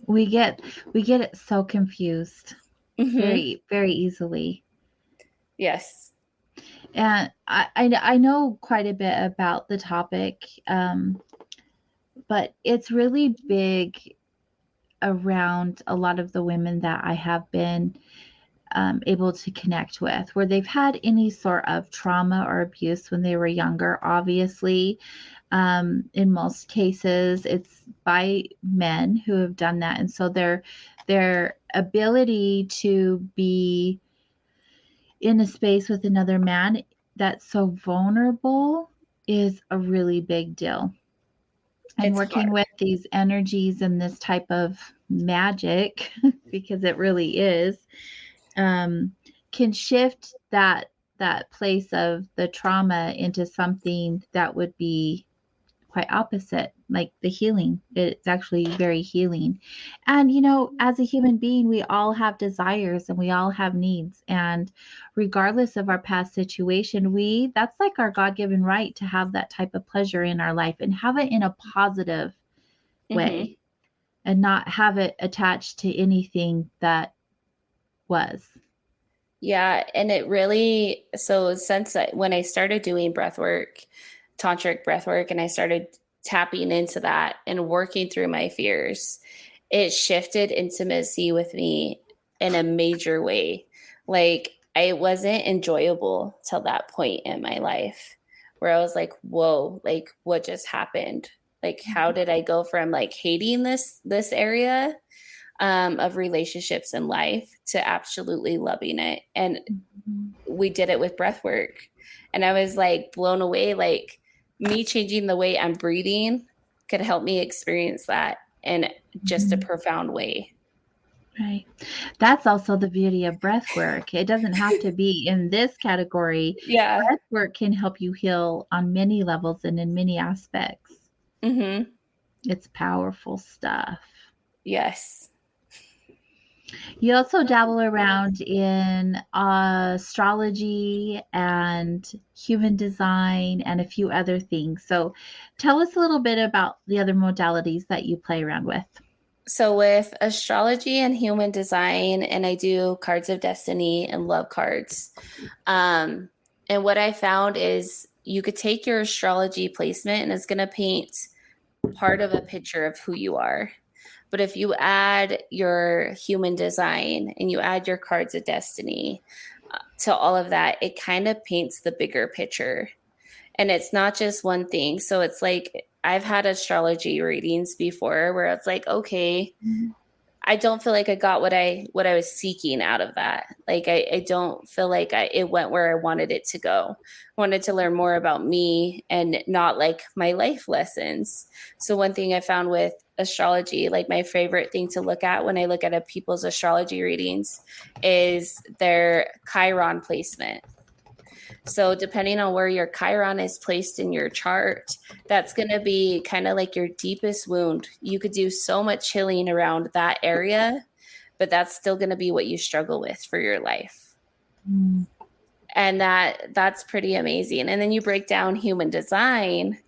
We get it so confused very, very easily. Yes. And I know quite a bit about the topic, but it's really big around a lot of the women that I have been able to connect with, where they've had any sort of trauma or abuse when they were younger. Obviously, in most cases, it's by men who have done that. And so their ability to be in a space with another man that's so vulnerable is a really big deal. And it's working hard with these energies and this type of magic, because it really is, can shift that place of the trauma into something that would be quite opposite, like the healing. It's actually very healing. And, you know, as a human being, we all have desires and we all have needs. And regardless of our past situation, that's like our God-given right to have that type of pleasure in our life and have it in a positive way and not have it attached to anything that was. Yeah. And it really, so since when I started doing breath work, tantric breath work, and I started tapping into that and working through my fears, it shifted intimacy with me in a major way. Like it wasn't enjoyable till that point in my life where I was like, whoa, like what just happened? Like, how did I go from like hating this area of relationships and life to absolutely loving it? And we did it with breath work. And I was like blown away, like me changing the way I'm breathing could help me experience that in just a profound way. Right. That's also the beauty of breath work. It doesn't have to be in this category. Yeah. Breath work can help you heal on many levels and in many aspects. Mm-hmm. It's powerful stuff. Yes. You also dabble around in astrology and human design and a few other things. So tell us a little bit about the other modalities that you play around with. So with astrology and human design, and I do cards of destiny and love cards. And what I found is you could take your astrology placement and it's going to paint part of a picture of who you are. But if you add your human design and you add your cards of destiny to all of that, it kind of paints the bigger picture. And it's not just one thing. So it's like, I've had astrology readings before where it's like, okay, I don't feel like I got what I was seeking out of that. Like, I don't feel like it went where I wanted it to go. I wanted to learn more about me and not like my life lessons. So one thing I found with astrology, like my favorite thing to look at when I look at a people's astrology readings is their Chiron placement. So depending on where your Chiron is placed in your chart, that's going to be kind of like your deepest wound. You could do so much healing around that area, but that's still going to be what you struggle with for your life. And that's pretty amazing. And then you break down human design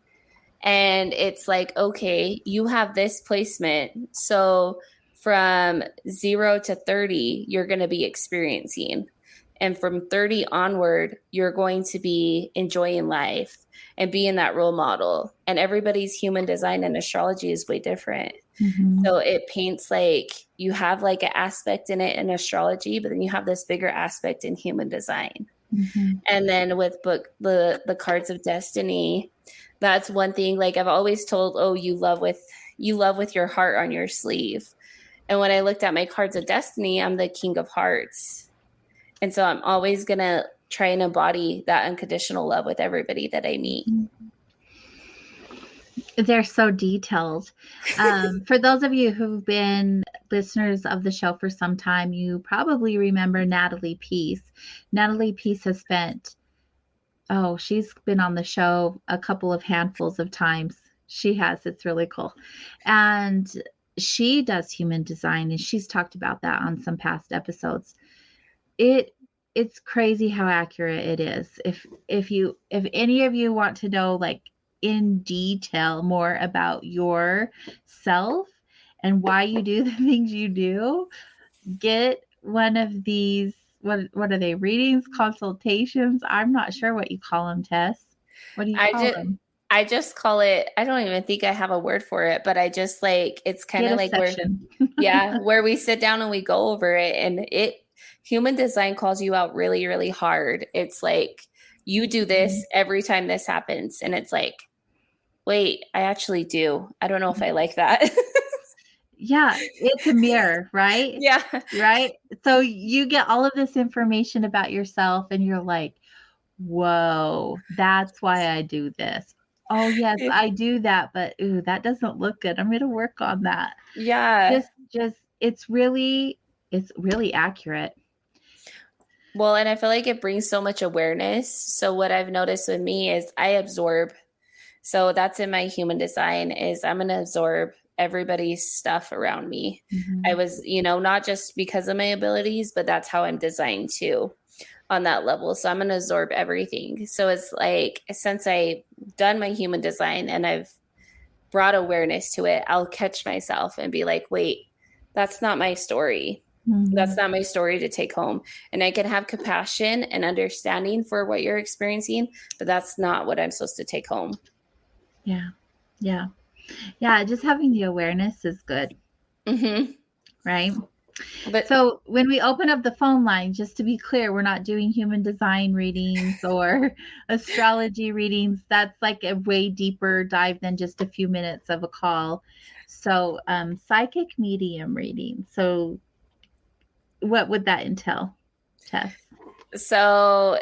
and it's like, okay, you have this placement. So from 0 to 30, you're going to be experiencing. And from 30 onward, you're going to be enjoying life and being that role model. And everybody's human design and astrology is way different. So it paints like you have like an aspect in it in astrology, but then you have this bigger aspect in human design. And then with the cards of destiny, that's one thing. Like I've always told, oh, you love with your heart on your sleeve. And when I looked at my cards of destiny, I'm the King of Hearts. And so I'm always going to try and embody that unconditional love with everybody that I meet. They're so detailed. For those of you who've been listeners of the show for some time, you probably remember Natalie Peace. Natalie Peace has spent, she's been on the show a couple of handfuls of times. She has. It's really cool. And she does human design, and she's talked about that on some past episodes. It's crazy how accurate it is. If any of you want to know like in detail more about yourself and why you do the things you do, get one of these, what are they, readings, consultations? I'm not sure what you call them, Tess. What do you call them? I just call it, I don't even think I have a word for it, but I just like, it's kind of like where we sit down and we go over it, and human design calls you out really, really hard. It's like, you do this every time this happens. And it's like, wait, I actually do. I don't know if I like that. Yeah, it's a mirror, right? Yeah. Right? So you get all of this information about yourself and you're like, whoa, that's why I do this. Oh, yes, I do that, but that doesn't look good. I'm going to work on that. Yeah. Just it's really accurate. Well, and I feel like it brings so much awareness. So what I've noticed with me is I absorb. So that's in my human design is I'm going to absorb everybody's stuff around me. I was, not just because of my abilities, but that's how I'm designed too on that level. So I'm going to absorb everything. So it's like, since I've done my human design and I've brought awareness to it, I'll catch myself and be like, wait, that's not my story. That's not my story to take home. And I can have compassion and understanding for what you're experiencing, but that's not what I'm supposed to take home. Yeah. Yeah. Yeah. Just having the awareness is good. Right. But So when we open up the phone line, just to be clear, we're not doing human design readings or astrology readings. That's like a way deeper dive than just a few minutes of a call. So psychic medium reading. So what would that entail, Tess? so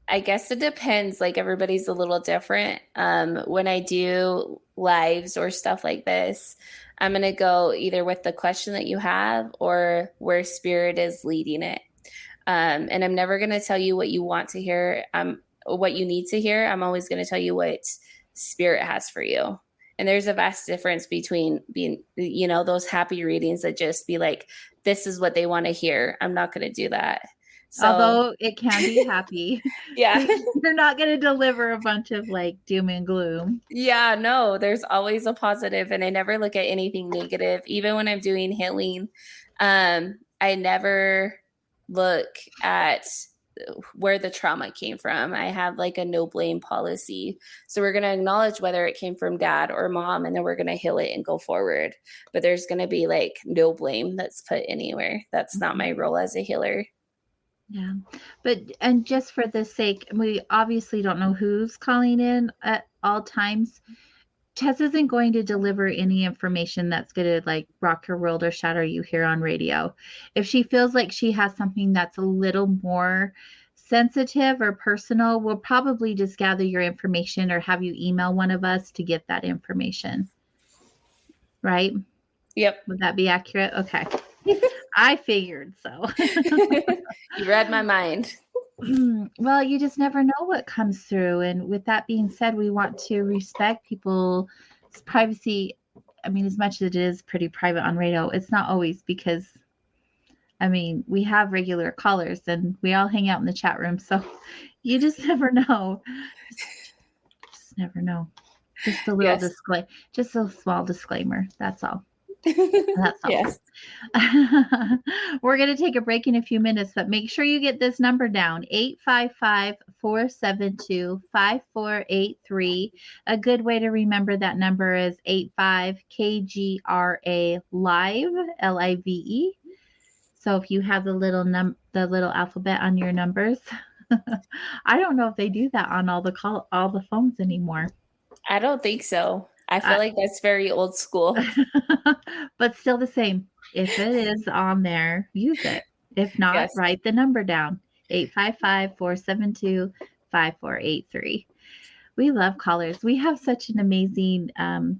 I guess it depends. Like everybody's a little different. When I do lives or stuff like this, I'm going to go either with the question that you have or where spirit is leading it. And I'm never going to tell you what you want to hear, what you need to hear. I'm always going to tell you what spirit has for you. And there's a vast difference between being, those happy readings that just be like, this is what they want to hear. I'm not going to do that. So, although it can be happy. Yeah. You're not going to deliver a bunch of like doom and gloom. Yeah, no, there's always a positive, and I never look at anything negative. Even when I'm doing healing, I never look at where the trauma came from. I have like a no blame policy. So we're going to acknowledge whether it came from dad or mom, and then we're going to heal it and go forward. But there's going to be like no blame that's put anywhere. That's not my role as a healer. Yeah. And just for the sake, we obviously don't know who's calling in at all times. Tess isn't going to deliver any information that's going to like rock your world or shatter you here on radio. If she feels like she has something that's a little more sensitive or personal, we'll probably just gather your information or have you email one of us to get that information. Right? Yep. Would that be accurate? Okay. I figured so. You read my mind. Well, you just never know what comes through. And with that being said, we want to respect people's privacy. I mean, as much as it is pretty private on radio, it's not always, because, I mean, we have regular callers and we all hang out in the chat room. So you just never know. Just never know. Just a little disclaimer. Just a small disclaimer. That's all. That's all. Yes. We're going to take a break in a few minutes, but make sure you get this number down, 855-472-5483. A good way to remember that number is 85-KGRA live, LIVE. So if you have the little alphabet on your numbers, I don't know if they do that on all the phones anymore. I don't think so. I feel like that's very old school. But still the same. If it is on there, use it. If not, write the number down, 855-472-5483. We love callers. We have such an amazing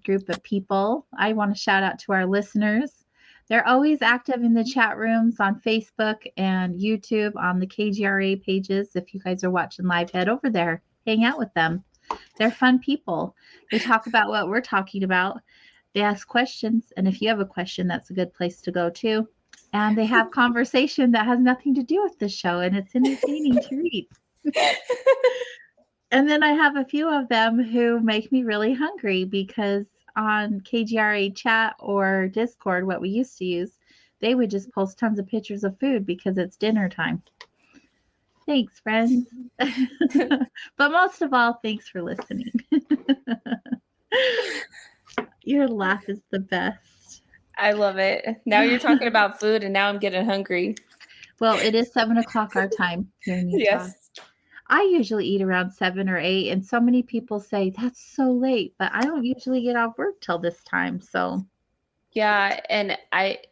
group of people. I want to shout out to our listeners. They're always active in the chat rooms on Facebook and YouTube on the KGRA pages. If you guys are watching live, head over there. Hang out with them. They're fun people. They talk about what we're talking about. They ask questions. And if you have a question, that's a good place to go too. And they have conversation that has nothing to do with the show. And it's entertaining to read. And then I have a few of them who make me really hungry, because on KGRA chat or Discord, what we used to use, they would just post tons of pictures of food because it's dinner time. Thanks, friends. But most of all, thanks for listening. Your laugh is the best. I love it. Now you're talking about food, and now I'm getting hungry. Well, it is 7:00 our time here in Utah. Yes. I usually eat around 7 or 8, and so many people say that's so late, but I don't usually get off work till this time. So yeah, and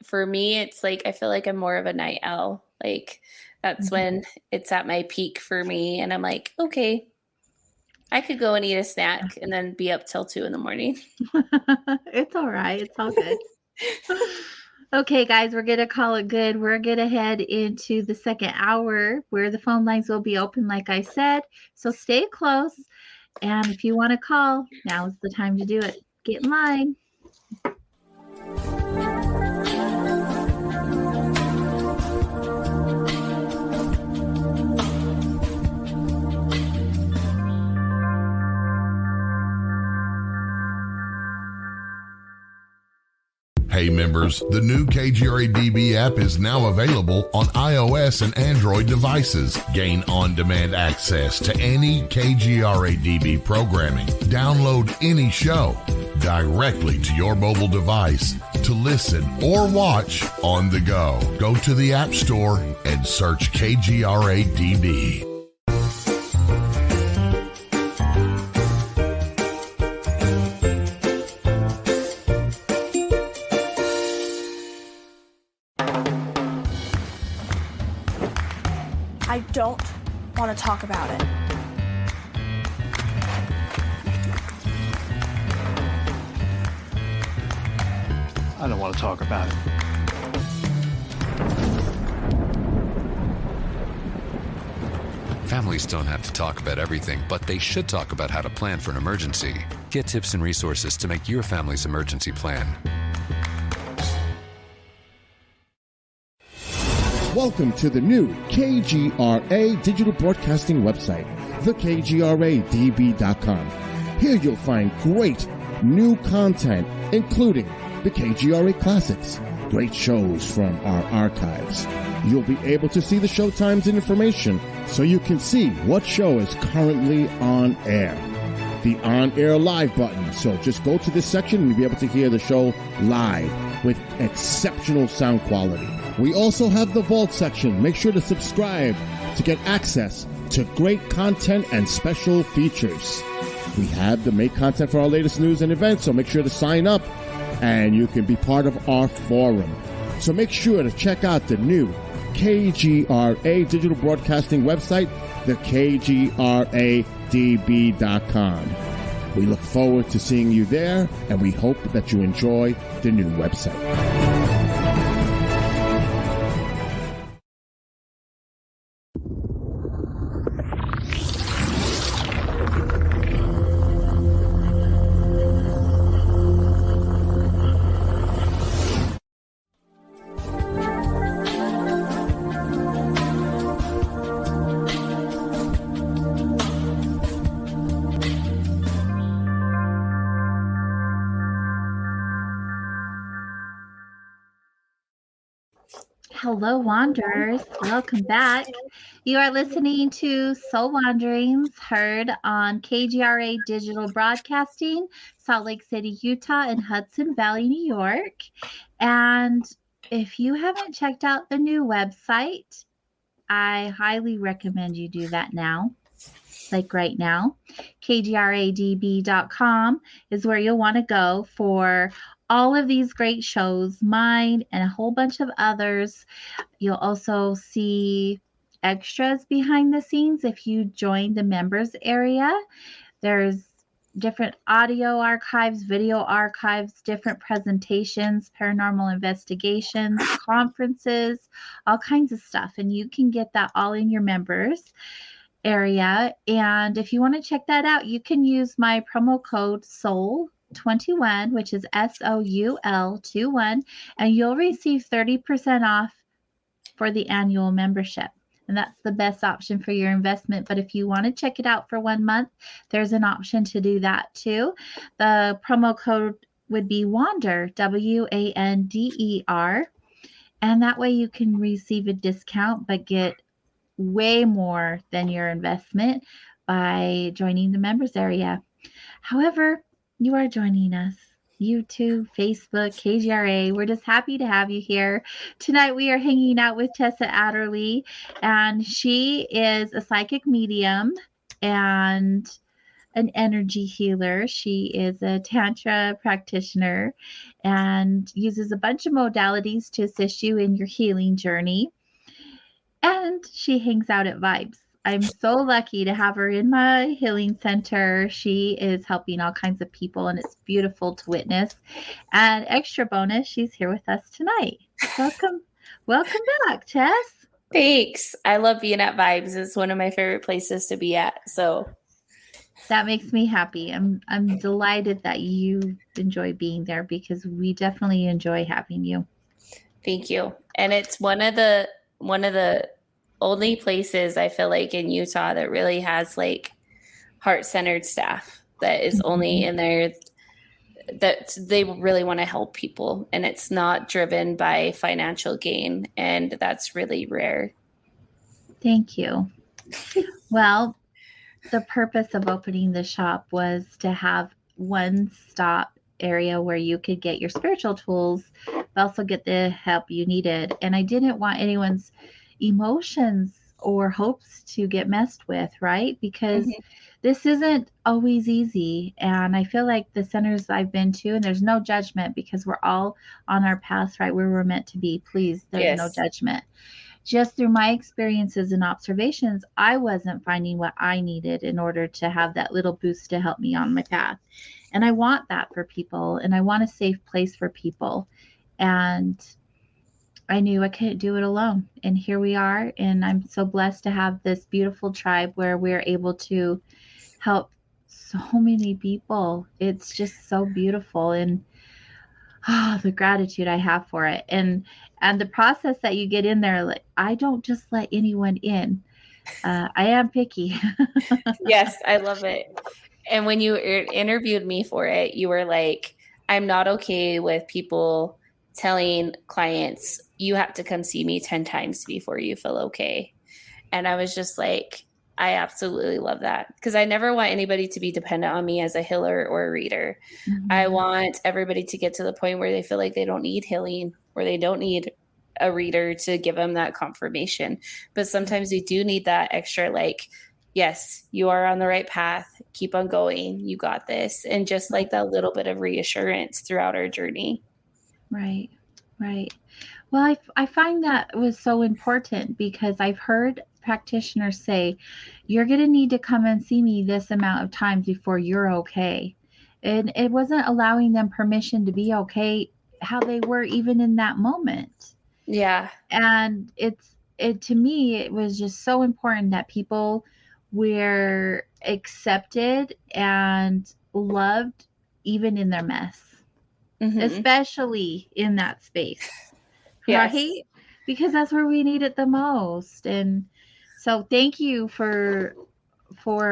for me, it's like I feel like I'm more of a night owl. Like that's when it's at my peak for me, and I'm like, okay, I could go and eat a snack and then be up till 2 a.m. It's all right. It's all good. Okay, guys, we're going to call it good. We're going to head into the second hour where the phone lines will be open, like I said. So stay close. And if you want to call, now is the time to do it. Get in line. Hey members, the new KGRA-DB app is now available on iOS and Android devices. Gain on-demand access to any KGRA-DB programming. Download any show. directly to your mobile device to listen or watch on the go. Go to the App Store and search KGRA-DB. I don't want to talk about it. I don't want to talk about it. Families don't have to talk about everything, but they should talk about how to plan for an emergency. Get tips and resources to make your family's emergency plan. Welcome to the new KGRA digital broadcasting website, thekgradb.com. Here you'll find great new content, including the KGRA Classics, great shows from our archives. You'll be able to see the show times and information so you can see what show is currently on air. The On Air Live button. So just go to this section and you'll be able to hear the show live with exceptional sound quality. We also have the Vault section. Make sure to subscribe to get access to great content and special features. We have the make content for our latest news and events, so make sure to sign up and you can be part of our forum. So make sure to check out the new KGRA digital broadcasting website, thekgradb.com. We look forward to seeing you there, and we hope that you enjoy the new website. Hello, Wanderers. Welcome back. You are listening to Soul Wanderings, heard on KGRA Digital Broadcasting, Salt Lake City, Utah, and Hudson Valley, New York. And if you haven't checked out the new website, I highly recommend you do that now, like right now. KGRADB.com is where you'll want to go for all of these great shows, mine and a whole bunch of others. You'll also see extras behind the scenes if you join the members area. There's different audio archives, video archives, different presentations, paranormal investigations, conferences, all kinds of stuff. And you can get that all in your members area. And if you want to check that out, you can use my promo code SOUL21, which is SOUL21, and you'll receive 30% off for the annual membership. And that's the best option for your investment. But if you want to check it out for 1 month, there's an option to do that too. The promo code would be WANDER, WANDER. And that way you can receive a discount, but get way more than your investment by joining the members area. However, you are joining us. YouTube, Facebook, KGRA. We're just happy to have you here. Tonight we are hanging out with Tess Adderley, and she is a psychic medium and an energy healer. She is a Tantra practitioner and uses a bunch of modalities to assist you in your healing journey. And she hangs out at Vibes. I'm so lucky to have her in my healing center. She is helping all kinds of people, and it's beautiful to witness. And extra bonus, she's here with us tonight. Welcome back, Tess. Thanks. I love being at Vibes. It's one of my favorite places to be at. So that makes me happy. I'm delighted that you enjoy being there, because we definitely enjoy having you. Thank you. And it's one of the only places I feel like in Utah that really has like heart-centered staff that is only in there, that they really want to help people, and it's not driven by financial gain, and that's really rare. Thank you. Well, the purpose of opening the shop was to have one-stop area where you could get your spiritual tools, but also get the help you needed. And I didn't want anyone's emotions or hopes to get messed with, right? Because this isn't always easy. And I feel like the centers I've been to, and there's no judgment because we're all on our paths right where we're meant to be. Please, there's no judgment. Just through my experiences and observations, I wasn't finding what I needed in order to have that little boost to help me on my path. And I want that for people, and I want a safe place for people. And I knew I couldn't do it alone. And here we are. And I'm so blessed to have this beautiful tribe where we're able to help so many people. It's just so beautiful. And the gratitude I have for it. And the process that you get in there, like, I don't just let anyone in. I am picky. Yes, I love it. And when you interviewed me for it, you were like, I'm not okay with people telling clients, you have to come see me 10 times before you feel okay. And I was just like, I absolutely love that, because I never want anybody to be dependent on me as a healer or a reader. I want everybody to get to the point where they feel like they don't need healing, or they don't need a reader to give them that confirmation. But sometimes we do need that extra, like, yes, you are on the right path. Keep on going. You got this. And just like that little bit of reassurance throughout our journey. Right, right. Well, I find that was so important because I've heard practitioners say, you're going to need to come and see me this amount of times before you're okay. And it wasn't allowing them permission to be okay how they were even in that moment. Yeah. And to me, it was just so important that people were accepted and loved even in their mess, especially in that space. Yes. Right? Because that's where we need it the most. And so thank you for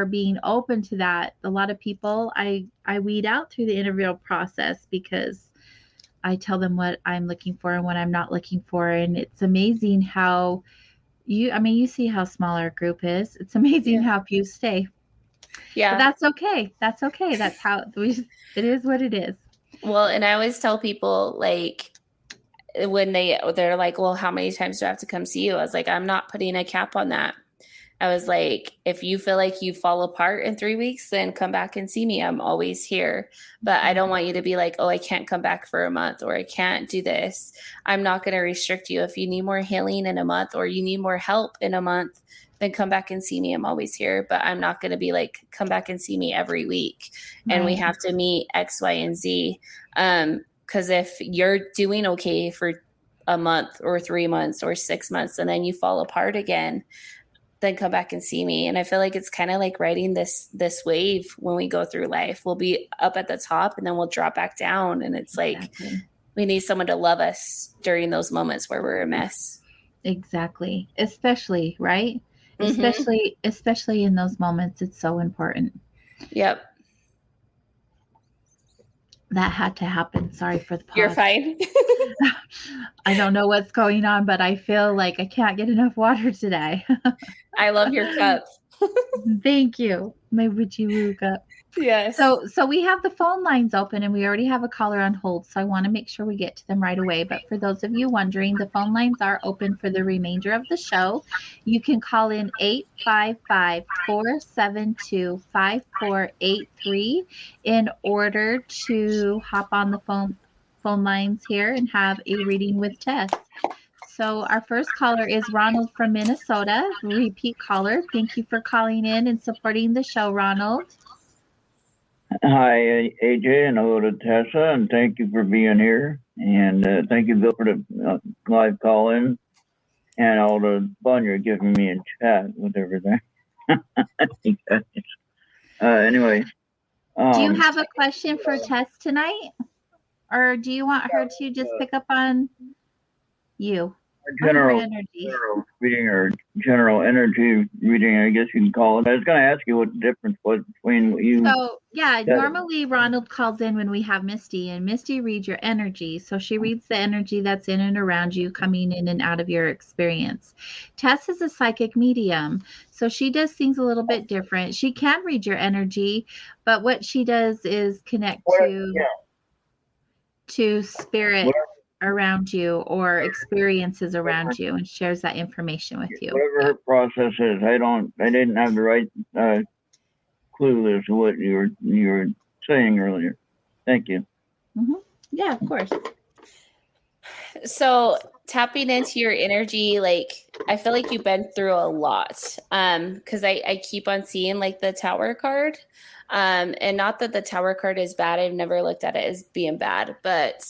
being open to that. A lot of people I weed out through the interview process because I tell them what I'm looking for and what I'm not looking for. And it's amazing how you see how small our group is. It's amazing how few stay. Yeah. But that's okay. That's okay. That's how it is what it is. Well, and I always tell people, like, when they're like, well, how many times do I have to come see you? I was like, I'm not putting a cap on that. I was like, if you feel like you fall apart in 3 weeks, then come back and see me. I'm always here. But I don't want you to be like, oh, I can't come back for a month, or I can't do this. I'm not going to restrict you. If you need more healing in a month, or you need more help in a month, then come back and see me. I'm always here. But I'm not going to be like, come back and see me every week. Right. And we have to meet X, Y, and Z. Because if you're doing okay for a month or 3 months or 6 months, and then you fall apart again, then come back and see me. And I feel like it's kind of like riding this wave when we go through life. We'll be up at the top and then we'll drop back down. And it's like, we need someone to love us during those moments where we're a mess. Exactly. Especially, right? Especially in those moments. It's so important. Yep. That had to happen. Sorry for the pause. You're fine. I don't know what's going on, but I feel like I can't get enough water today. I love your cup. Thank you. My witchy woo cup. Yes. So we have the phone lines open, and we already have a caller on hold. So I want to make sure we get to them right away. But for those of you wondering, the phone lines are open for the remainder of the show. You can call in 855-472-5483 in order to hop on the phone lines here and have a reading with Tess. So our first caller is Ronald from Minnesota, repeat caller. Thank you for calling in and supporting the show, Ronald. Hi, AJ, and hello to Tessa, and thank you for being here. And thank you, Bill, for the live call-in and all the fun you're giving me in chat with everything. Anyway. Do you have a question for Tess tonight? Or do you want her to just pick up on you? General reading, or general energy reading, I guess you can call it. I was going to ask you what the difference was between what you... So, yeah, normally Ronald calls in when we have Misty, and Misty reads your energy. So she reads the energy that's in and around you, coming in and out of your experience. Tess is a psychic medium, so she does things a little bit different. She can read your energy, but what she does is connect to... to spirit Whatever, around you or experiences around you and shares that information with you. whatever her process is, I didn't have the right clue as to what you were saying earlier. Thank you. Yeah, of course. So tapping into your energy, like I feel like you've been through a lot. Because I keep on seeing like the Tower card. And not that the Tower card is bad. I've never looked at it as being bad, but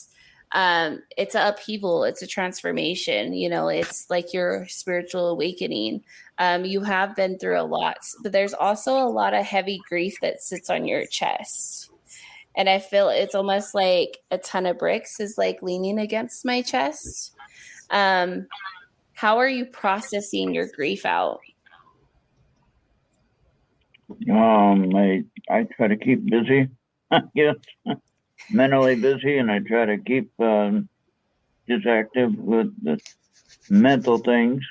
it's an upheaval, it's a transformation, it's like your spiritual awakening. You have been through a lot, but there's also a lot of heavy grief that sits on your chest. And I feel it's almost like a ton of bricks is like leaning against my chest. How are you processing your grief out? I try to keep busy, yes, mentally busy, and I try to keep just active with the mental things,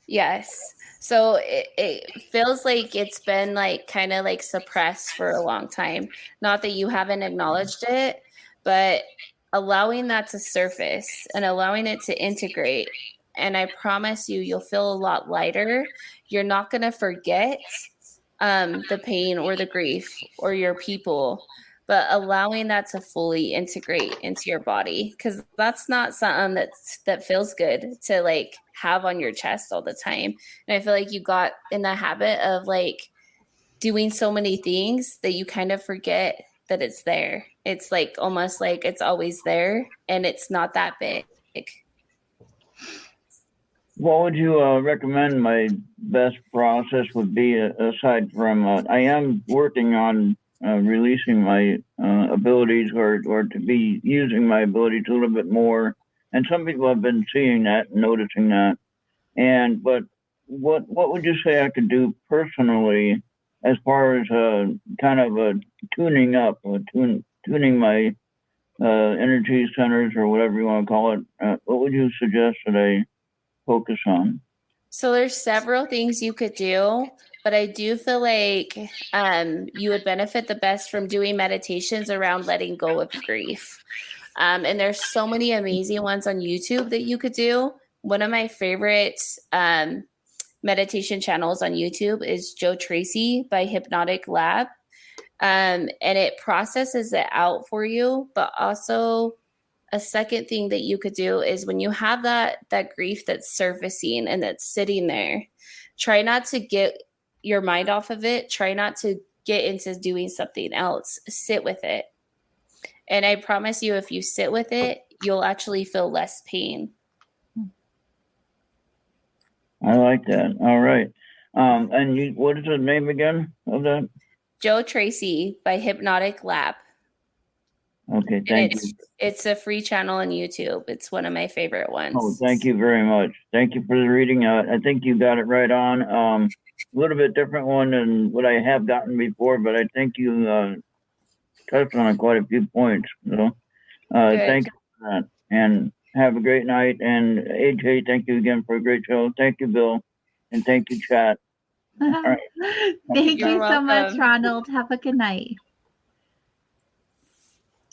Yes. So it feels like it's been like kind of like suppressed for a long time. Not that you haven't acknowledged it, but allowing that to surface and allowing it to integrate. And I promise you, you'll feel a lot lighter. You're not going to forget the pain or the grief or your people, but allowing that to fully integrate into your body, because that's not something that feels good to like have on your chest all the time. And I feel like you got in the habit of like doing so many things that you kind of forget that it's there. It's like almost like it's always there and it's not that big. What would you recommend my best process would be, aside from I am working on releasing my abilities, or to be using my abilities a little bit more, and some people have been seeing that and noticing that. But what would you say I could do personally as far as kind of a tuning up, tuning my energy centers, or whatever you want to call it? What would you suggest that I focus on? So there's several things you could do, but I do feel like you would benefit the best from doing meditations around letting go of grief. And there's so many amazing ones on YouTube that you could do. One of my favorite meditation channels on YouTube is Joe Tracy by Hypnotic Lab. And it processes it out for you, but also a second thing that you could do is when you have that grief that's surfacing and that's sitting there, try not to get your mind off of it. Try not to get into doing something else. Sit with it. And I promise you, if you sit with it, you'll actually feel less pain. I like that. All right. And what is the name again of that? Joe Tracy by Hypnotic Lab. Okay, thank you. It's a free channel on YouTube. It's one of my favorite ones. Oh, thank you very much. Thank you for the reading. I think you got it right on. A little bit different one than what I have gotten before, but I think you touched on quite a few points. So, thank you for that. And have a great night. And AJ, thank you again for a great show. Thank you, Bill. And thank you, chat. All right. Thank you so much, welcome. Ronald. Have a good night.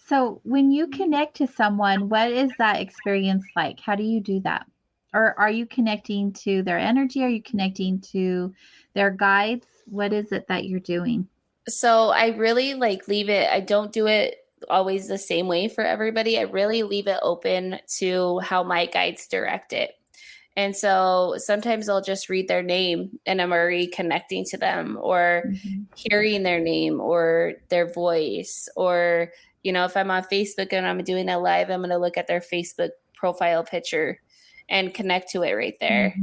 So when you connect to someone, what is that experience like? How do you do that? Or are you connecting to their energy? Are you connecting to their guides? What is it that you're doing? So I really leave it. I don't do it always the same way for everybody. I really leave it open to how my guides direct it. And so sometimes I'll just read their name and I'm already connecting to them, or hearing their name or their voice, or, if I'm on Facebook and I'm doing a live, I'm going to look at their Facebook profile picture and connect to it right there.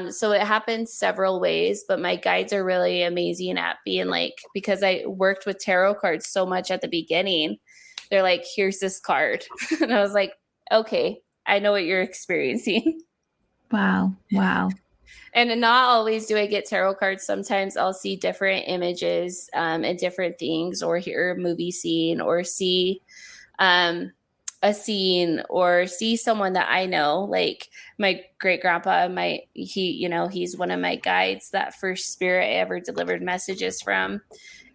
So it happens several ways, but my guides are really amazing at being because I worked with tarot cards so much at the beginning, they're like, here's this card. And I was like, okay, I know what you're experiencing. Wow. And not always do I get tarot cards. Sometimes I'll see different images and different things, or hear a movie scene, or see a scene, or see someone that I know, like my great grandpa. He's one of my guides, that first spirit I ever delivered messages from.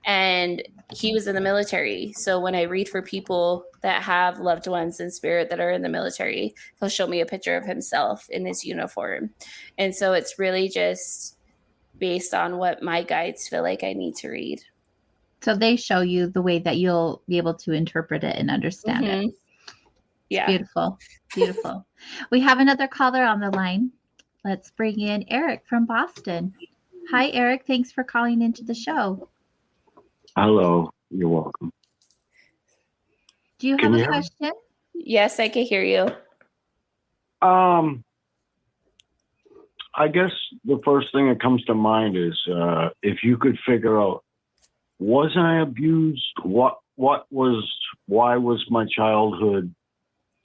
And he was in the military. So when I read for people that have loved ones in spirit that are in the military, he'll show me a picture of himself in his uniform. And so it's really just based on what my guides feel like I need to read. So they show you the way that you'll be able to interpret it and understand it. Yeah. Beautiful. Beautiful. We have another caller on the line. Let's bring in Eric from Boston. Hi, Eric. Thanks for calling into the show. Hello. You're welcome. Do you have a question? Yes, I can hear you. I guess the first thing that comes to mind is if you could figure out, was I abused? Why was my childhood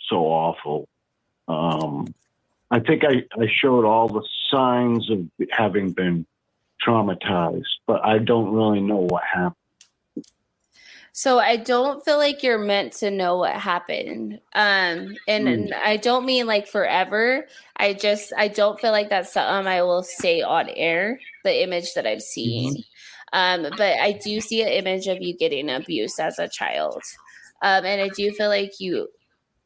so awful? I think I showed all the signs of having been traumatized, but I don't really know what happened. So I don't feel like you're meant to know what happened. And I don't mean like forever. I don't feel like that's something I will say on air, the image that I've seen. But I do see an image of you getting abused as a child. And I do feel like you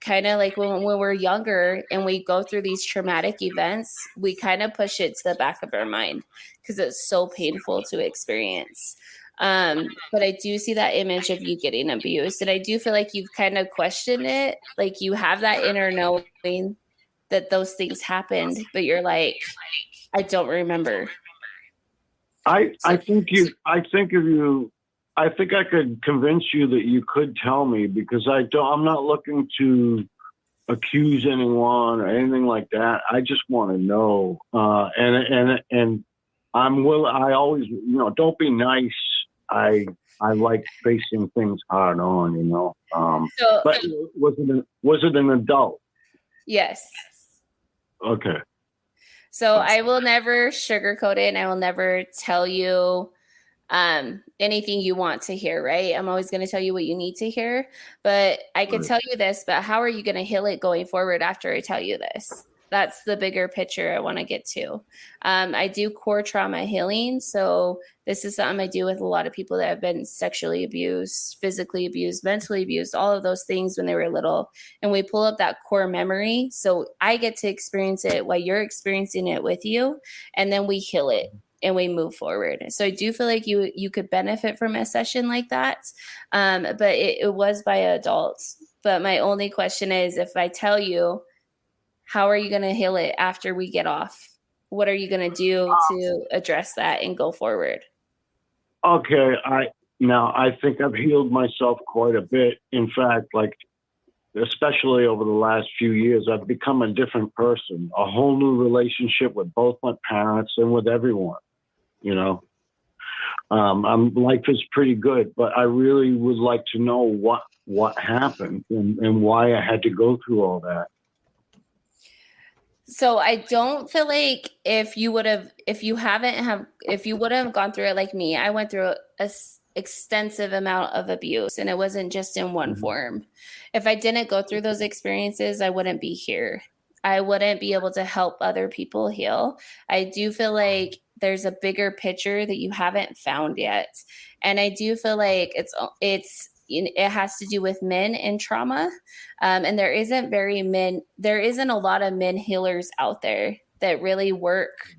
kind of like when we're younger and we go through these traumatic events, we kind of push it to the back of our mind because it's so painful to experience. But I do see that image of you getting abused. And I do feel like you've kind of questioned it. Like you have that inner knowing that those things happened, but you're like, I don't remember. I think I could convince you that you could tell me, because I'm not looking to accuse anyone or anything like that. I just want to know. And I'm willing, I always, don't be nice. I like facing things hard on, but was it an adult? Yes. Okay. So I will never sugarcoat it, and I will never tell you anything you want to hear, right? I'm always going to tell you what you need to hear, but I could tell you this, but how are you going to heal it going forward after I tell you this? That's the bigger picture I want to get to. I do core trauma healing. So this is something I do with a lot of people that have been sexually abused, physically abused, mentally abused, all of those things when they were little. And we pull up that core memory. So I get to experience it while you're experiencing it with you. And then we heal it and we move forward. So I do feel like you could benefit from a session like that. But it was by adults. But my only question is, if I tell you, how are you going to heal it after we get off? What are you going to do to address that and go forward? Okay. I think I've healed myself quite a bit. In fact, especially over the last few years, I've become a different person, a whole new relationship with both my parents and with everyone, life is pretty good, but I really would like to know what happened and why I had to go through all that. So I don't feel like if you would have gone through it like me, I went through a extensive amount of abuse, and it wasn't just in one form. If I didn't go through those experiences, I wouldn't be here. I wouldn't be able to help other people heal. I do feel like there's a bigger picture that you haven't found yet. And I do feel like it has to do with men and trauma. And there isn't a lot of men healers out there that really work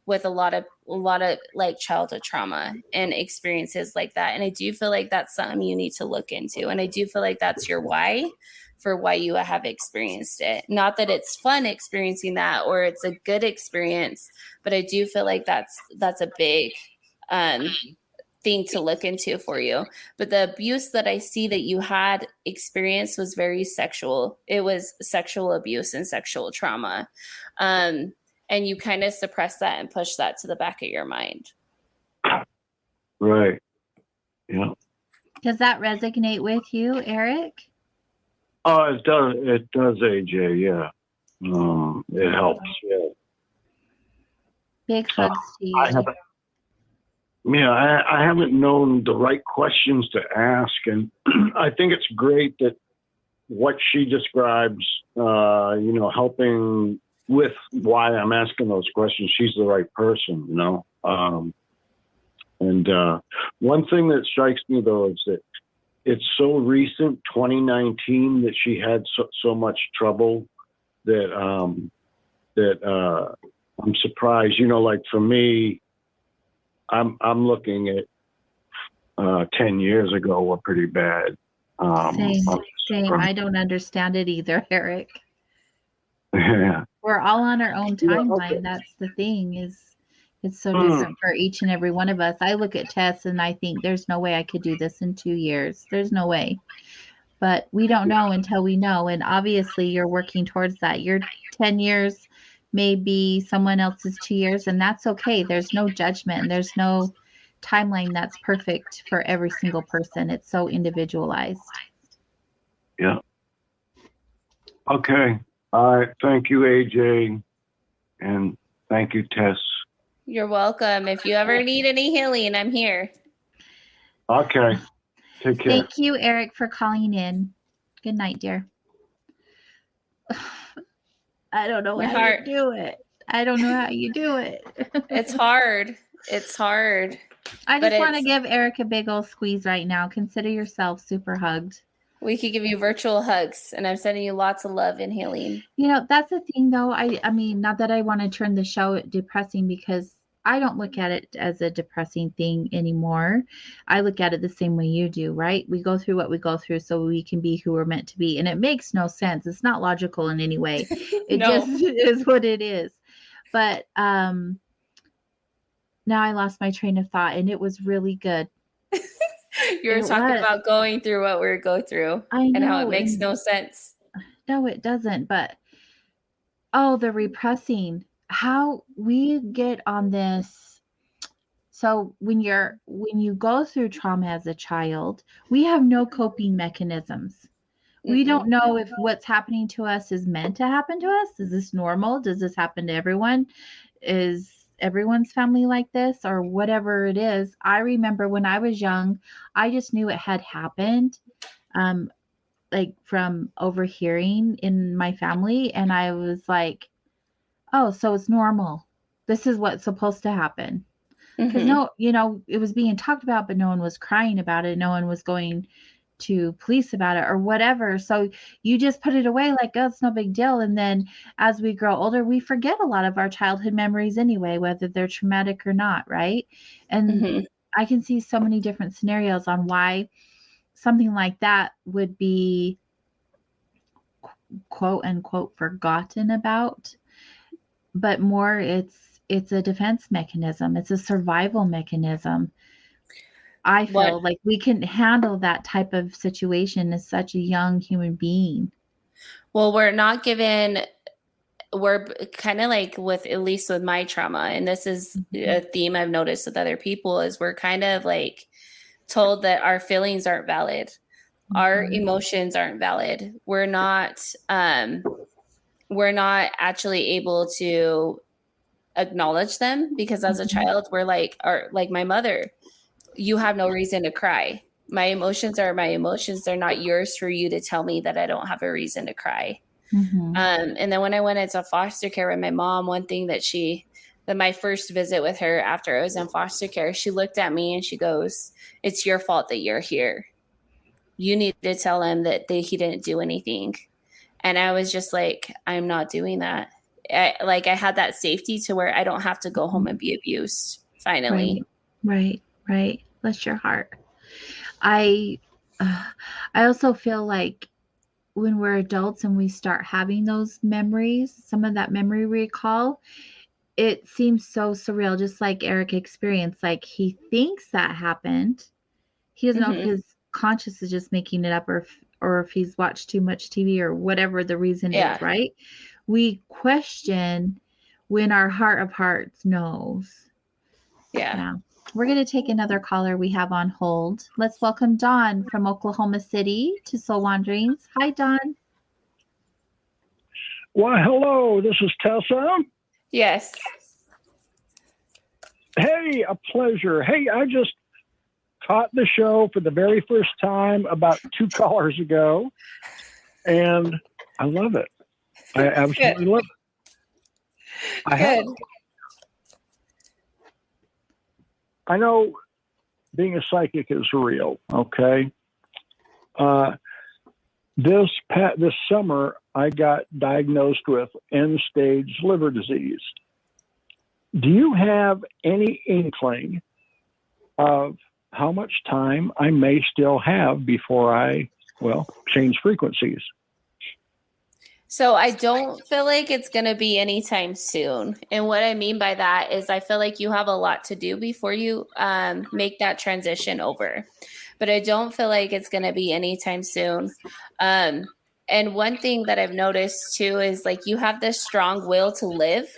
with a lot of like childhood trauma and experiences like that. And I do feel like that's something you need to look into. And I do feel like that's your why for why you have experienced it. Not that it's fun experiencing that or it's a good experience, but I do feel like that's a big thing to look into for you. But the abuse that I see that you had experienced was very sexual. It was sexual abuse and sexual trauma. And you kind of suppress that and push that to the back of your mind. Right. Yeah. Does that resonate with you, Eric? Oh, it does, AJ. Yeah. It helps. Yeah. Big hugs to you. I haven't known the right questions to ask. And I think it's great that what she describes, helping with why I'm asking those questions, she's the right person, And one thing that strikes me, though, is that it's so recent, 2019, that she had so much trouble that I'm surprised. You know, like for me, I'm looking at 10 years ago were pretty bad. Same. I don't understand it either, Eric. Yeah. We're all on our own timeline. Yeah, okay. That's the thing, is it's so different for each and every one of us. I look at Tess and I think there's no way I could do this in 2 years. There's no way. But we don't know until we know. And obviously you're working towards that. Your 10 years may be someone else's 2 years, and that's okay. There's no judgment. There's no timeline that's perfect for every single person. It's so individualized. Yeah. Okay. All right. Thank you, AJ. And thank you, Tess. You're welcome. If you ever need any healing, I'm here. Okay. Take care. Thank you, Eric, for calling in. Good night, dear. I don't know how you do it. I don't know how you do it. It's hard. It's hard. I just want to give Eric a big old squeeze right now. Consider yourself super hugged. We could give you virtual hugs, and I'm sending you lots of love and healing. You know, that's the thing, though. I mean, not that I want to turn the show depressing, because I don't look at it as a depressing thing anymore. I look at it the same way you do, right? We go through what we go through so we can be who we're meant to be. And it makes no sense. It's not logical in any way. It just is what it is. But now I lost my train of thought, and it was really good. You were talking about going through what we go through and how it makes no sense. No, it doesn't. But, the repressing, how we get on this. So when you go through trauma as a child, we have no coping mechanisms. We don't know if what's happening to us is meant to happen to us. Is this normal? Does this happen to everyone? Is everyone's family like this, or whatever it is? I remember when I was young, I just knew it had happened, like from overhearing in my family. And I was like, oh, so it's normal. This is what's supposed to happen. Because it was being talked about, but no one was crying about it. No one was going to police about it or whatever. So you just put it away like, oh, it's no big deal. And then as we grow older, we forget a lot of our childhood memories anyway, whether they're traumatic or not, right? And I can see so many different scenarios on why something like that would be quote unquote forgotten about. But more, it's a defense mechanism. It's a survival mechanism. I feel like we can handle that type of situation as such a young human being. Well, we're kind of like at least with my trauma, and this is a theme I've noticed with other people, is we're kind of like told that our feelings aren't valid. Our emotions aren't valid. We're not actually able to acknowledge them, because as a child, we're like my mother, you have no reason to cry. My emotions are my emotions. They're not yours for you to tell me that I don't have a reason to cry. And then when I went into foster care with my mom, one thing that my first visit with her after I was in foster care, she looked at me and she goes, "It's your fault that you're here. You need to tell him that he didn't do anything." And I was just like, I'm not doing that. I had that safety to where I don't have to go home and be abused finally. Right. Bless your heart. I also feel like when we're adults and we start having those memories, some of that memory recall, it seems so surreal, just like Eric experienced. Like he thinks that happened. He doesn't know if his conscious is just making it up, or if he's watched too much TV or whatever the reason is, right? We question when our heart of hearts knows. Yeah. We're going to take another caller we have on hold. Let's welcome Dawn from Oklahoma City to Soul Wanderings. Hi, Dawn. Well, hello. This is Tessa. Yes. Hey, a pleasure. Hey, I just caught the show for the very first time about 2 callers ago, and I love it. I absolutely love it. I know being a psychic is real. Okay. This summer, I got diagnosed with end-stage liver disease. Do you have any inkling of how much time I may still have before I, change frequencies? So I don't feel like it's going to be anytime soon. And what I mean by that is I feel like you have a lot to do before you make that transition over. But I don't feel like it's going to be anytime soon. And one thing that I've noticed too is like you have this strong will to live,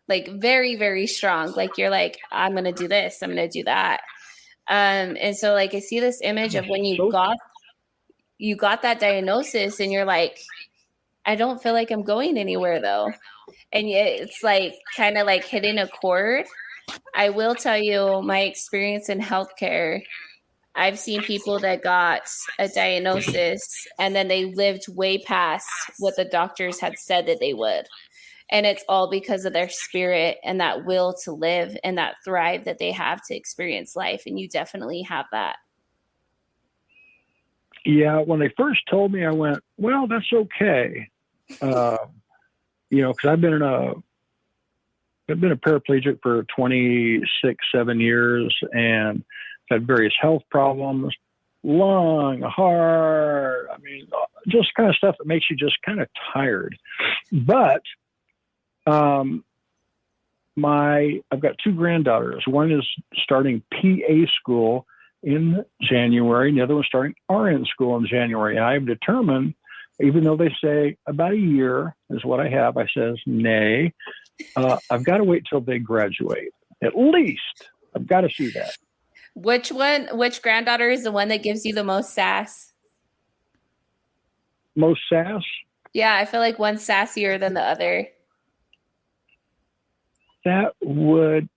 like very, very strong. Like you're like, I'm going to do this, I'm going to do that. And so like I see this image of when you got that diagnosis and you're like, I don't feel like I'm going anywhere though. And it's like kind of like hitting a chord. I will tell you my experience in healthcare. I've seen people that got a diagnosis and then they lived way past what the doctors had said that they would. And it's all because of their spirit and that will to live and that thrive that they have to experience life. And you definitely have that. Yeah, when they first told me, I went, well, that's okay. Because I've been a paraplegic for 7 years and had various health problems, lung, heart. I mean, just kind of stuff that makes you just kind of tired. But I've got two granddaughters. One is starting PA school in January, and the other one's starting RN school in January. And I have determined, even though they say about a year is what I have, I says, nay, I've got to wait till they graduate. At least I've got to see that. Which granddaughter is the one that gives you the most sass? Most sass? Yeah, I feel like one's sassier than the other. That would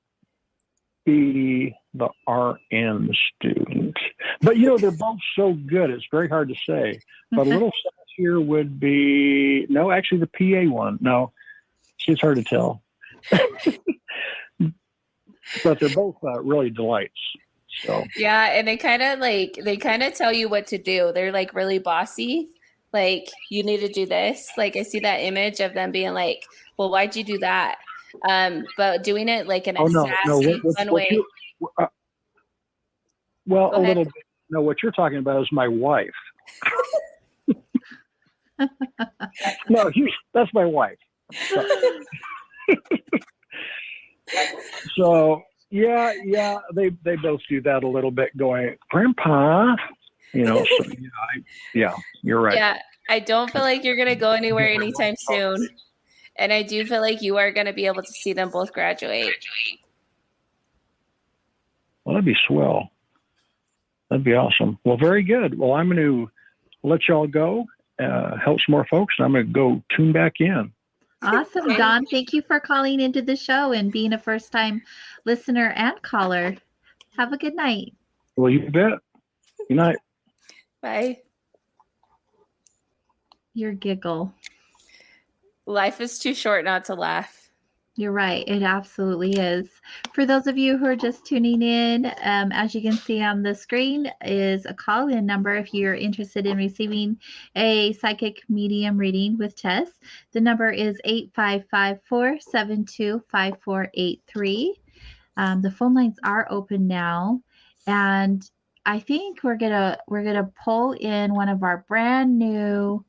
be the RN student. But, they're both so good. It's very hard to say. But a little sassier would be, no, actually the PA one. No, it's hard to tell. But they're both really delights. So yeah, and they kind of tell you what to do. They're like really bossy. Like, you need to do this. Like, I see that image of them being like, well, why'd you do that? But doing it like in a sassy, fun way. A little bit. No, what you're talking about is my wife. No, that's my wife. So yeah, they both do that a little bit, going, Grandpa, So, yeah, you're right. Yeah, I don't feel like you're gonna go anywhere anytime soon, and I do feel like you are gonna be able to see them both graduate. Well, that'd be swell. That'd be awesome. Well, very good. Well, I'm going to let y'all go, help some more folks, and I'm going to go tune back in. Awesome, Don. Thank you for calling into the show and being a first-time listener and caller. Have a good night. Well, you bet. Good night. Bye. Your giggle. Life is too short not to laugh. You're right. It absolutely is. For those of you who are just tuning in, as you can see on the screen is a call-in number if you're interested in receiving a psychic medium reading with Tess. The number is 855-472-5483. The phone lines are open now, and I think we're gonna pull in one of our brand new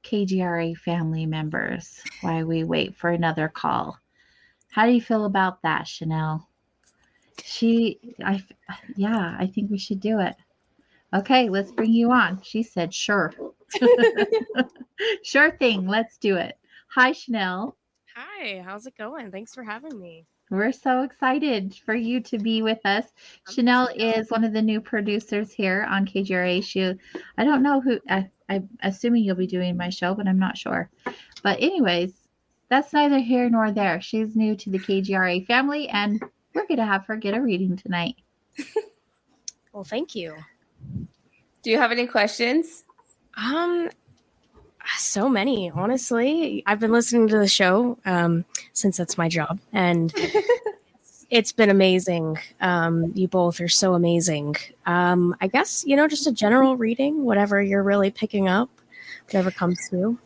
KGRA family members while we wait for another call. How do you feel about that, Chanel? I think we should do it. Okay, let's bring you on. She said, sure. Sure thing. Let's do it. Hi, Chanel. Hi, how's it going? Thanks for having me. We're so excited for you to be with us. Chanel is one of the new producers here on KGRA. I don't know who, I'm assuming you'll be doing my show, but I'm not sure. But anyways, that's neither here nor there. She's new to the KGRA family, and we're going to have her get a reading tonight. Well, thank you. Do you have any questions? So many, honestly. I've been listening to the show since that's my job, and It's been amazing. You both are so amazing. I guess, just a general reading, whatever you're really picking up, whatever comes through.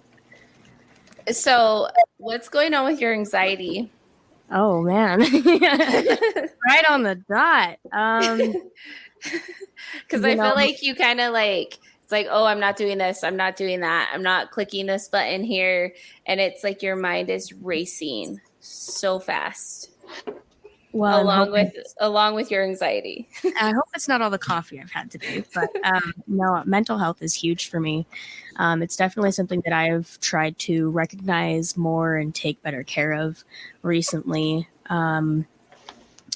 So, what's going on with your anxiety? Oh, man. Right on the dot. Because I feel like you kind of like, it's like, oh, I'm not doing this. I'm not doing that. I'm not clicking this button here. And it's like your mind is racing so fast. Well, along with your anxiety. I hope it's not all the coffee I've had today, but no, mental health is huge for me. It's definitely something that I've tried to recognize more and take better care of recently in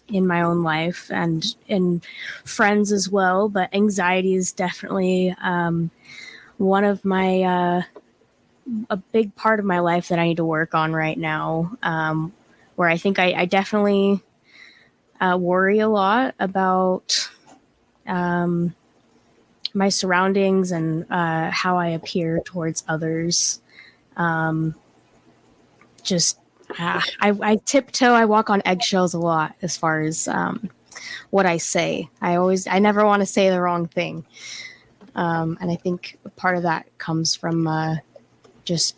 my own life and in friends as well. But anxiety is definitely one of my a big part of my life that I need to work on right now. Where I think I definitely worry a lot about my surroundings and how I appear towards others. I tiptoe. I walk on eggshells a lot as far as what I say. I never want to say the wrong thing, and I think part of that comes from just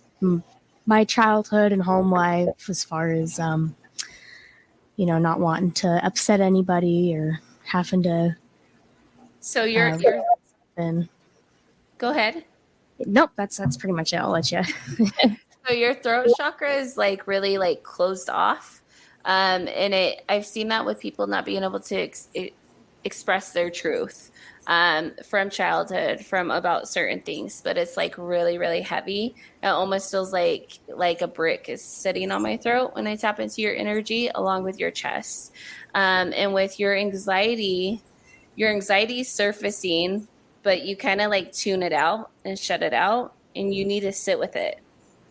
my childhood and home life, as far as not wanting to upset anybody or having to. So you're go ahead. Nope, that's pretty much it. I'll let you. So your throat chakra is like really like closed off, and I've seen that with people not being able to express their truth from childhood, from about certain things. But it's like really, really heavy. It almost feels like a brick is sitting on my throat when I tap into your energy, along with your chest, and with your anxiety. Your anxiety is surfacing, but you kind of like tune it out and shut it out, and you need to sit with it.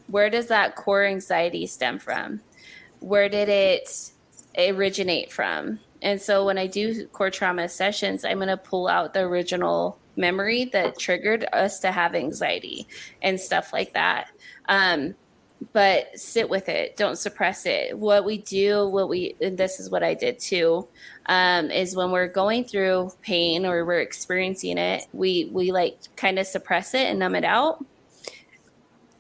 Where does that core anxiety stem from? Where did it originate from? And so when I do core trauma sessions, I'm going to pull out the original memory that triggered us to have anxiety and stuff like that. But sit with it. Don't suppress it. And this is what I did too, is when we're going through pain or we're experiencing it, we like kind of suppress it and numb it out.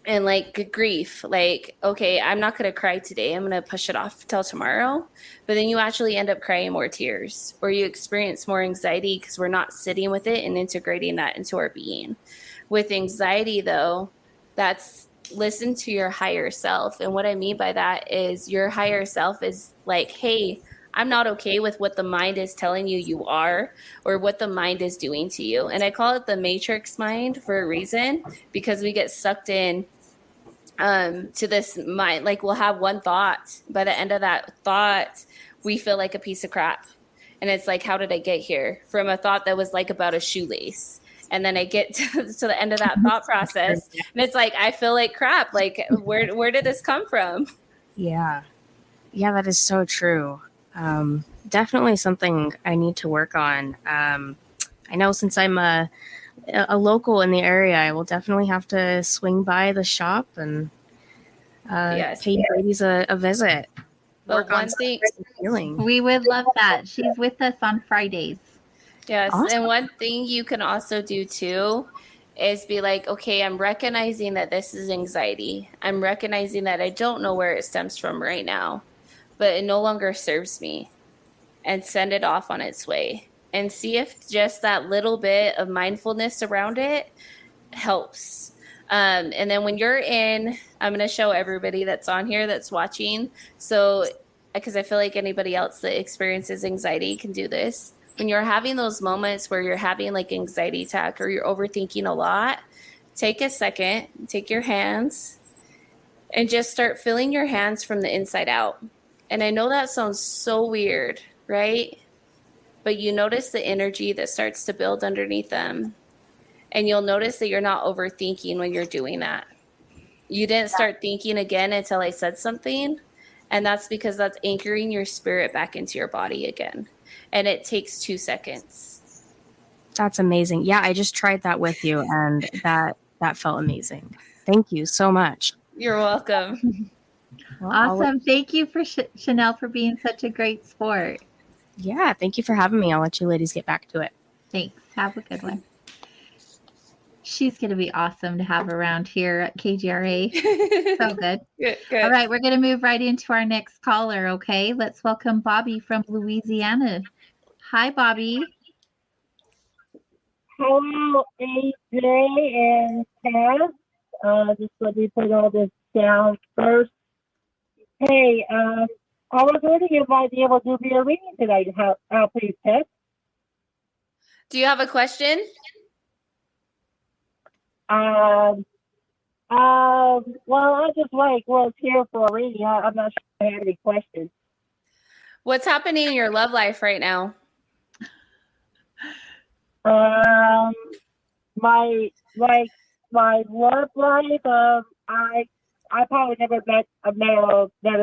And like grief, like, okay, I'm not going to cry today. I'm going to push it off till tomorrow. But then you actually end up crying more tears, or you experience more anxiety because we're not sitting with it and integrating that into our being. With anxiety, though, that's listen to your higher self. And what I mean by that is your higher self is like, hey, I'm not okay with what the mind is telling you are, or what the mind is doing to you. And I call it the matrix mind for a reason, because we get sucked in to this mind. Like, we'll have one thought. By the end of that thought, we feel like a piece of crap. And it's like, how did I get here? From a thought that was like about a shoelace. And then I get to the end of that thought process, and it's like, I feel like crap. Like, where did this come from? Yeah, that is so true. Definitely something I need to work on. I know since I'm a local in the area, I will definitely have to swing by the shop and pay you ladies a visit. But one thing, we would love that. She's with us on Fridays. Yes. Awesome. And one thing you can also do too is be like, okay, I'm recognizing that this is anxiety. I'm recognizing that I don't know where it stems from right now, but it no longer serves me, and send it off on its way, and see if just that little bit of mindfulness around it helps. And then when you're in, I'm going to show everybody that's on here that's watching. So, because I feel like anybody else that experiences anxiety can do this. When you're having those moments where you're having like anxiety attack or you're overthinking a lot, take a second, take your hands, and just start feeling your hands from the inside out. And I know that sounds so weird, right? But you notice the energy that starts to build underneath them. And you'll notice that you're not overthinking when you're doing that. You didn't start thinking again until I said something. And that's because that's anchoring your spirit back into your body again. And it takes 2 seconds. That's amazing. Yeah, I just tried that with you, and that felt amazing. Thank you so much. You're welcome. Well, Awesome. Thank you for Chanel for being such a great sport. Yeah, thank you for having me. I'll let you ladies get back to it. Thanks. Have a good one. She's going to be awesome to have around here at KGRA. So good. Good. All right, we're going to move right into our next caller, okay? Let's welcome Bobby from Louisiana. Hi, Bobby. Hello, AJ and Tess. Just let me put all this down first. Hey, I was wondering if I'd be able to do a reading tonight. How please, Tess? Do you have a question? Well, I just was here for a reading. I'm not sure if I have any questions. What's happening in your love life right now? My love life. I probably never met a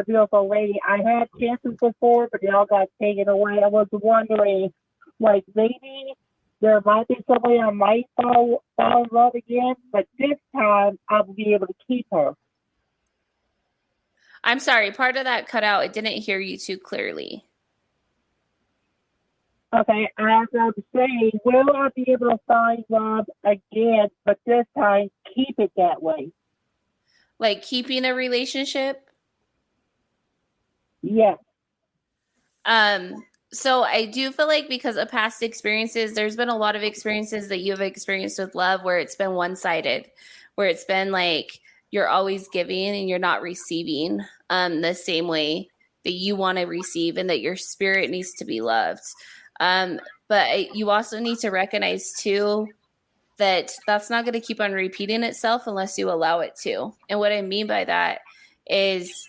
beautiful lady. I had chances before, but they all got taken away. I was wondering, maybe there might be somebody I might fall in love again, but this time I'll be able to keep her. I'm sorry, part of that cut out. I didn't hear you too clearly. Okay, as I'm saying, will I be able to find love again, but this time keep it that way? Like keeping a relationship? Yes. So I do feel like because of past experiences, there's been a lot of experiences that you've experienced with love where it's been one-sided, where it's been like you're always giving and you're not receiving the same way that you want to receive, and that your spirit needs to be loved. But you also need to recognize too that that's not going to keep on repeating itself unless you allow it to. And what I mean by that is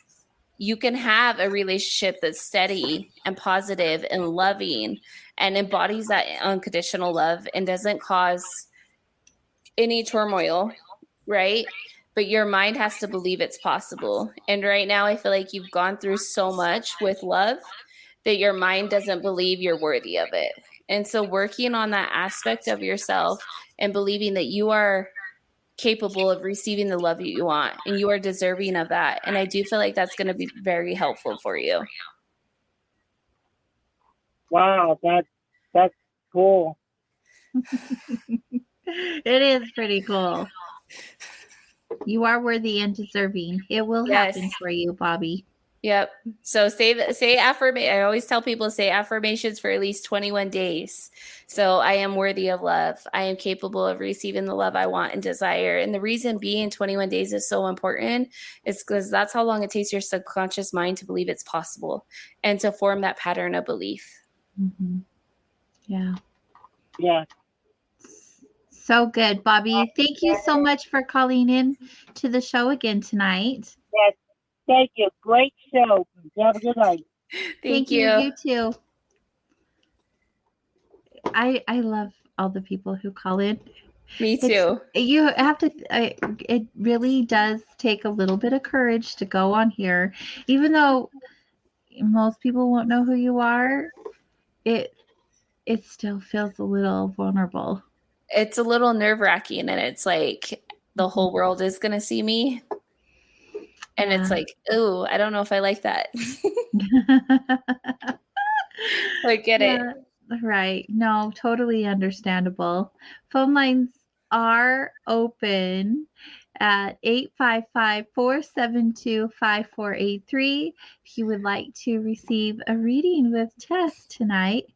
you can have a relationship that's steady and positive and loving and embodies that unconditional love and doesn't cause any turmoil, right? But your mind has to believe it's possible. And right now, I feel like you've gone through so much with love that your mind doesn't believe you're worthy of it. And so working on that aspect of yourself and believing that you are capable of receiving the love you want and you are deserving of that. And I do feel like that's going to be very helpful for you. Wow, that's cool. It is pretty cool. You are worthy and deserving. It will happen for you, Bobby. Yep. So say affirmation. I always tell people say affirmations for at least 21 days. So I am worthy of love. I am capable of receiving the love I want and desire. And the reason being 21 days is so important is because that's how long it takes your subconscious mind to believe it's possible and to form that pattern of belief. Mm-hmm. Yeah. Yeah. So good, Bobby. Thank you so much for calling in to the show again tonight. Yes. Thank you. Great show. Have a good night. Thank you. You too. I love all the people who call in. Me too. You have to, it really does take a little bit of courage to go on here. Even though most people won't know who you are, it still feels a little vulnerable. It's a little nerve-wracking, and it's like the whole world is going to see me. And it's like, oh, I don't know if I like that. I get it. Right. No, totally understandable. Phone lines are open at 855-472-5483 if you would like to receive a reading with Tess tonight.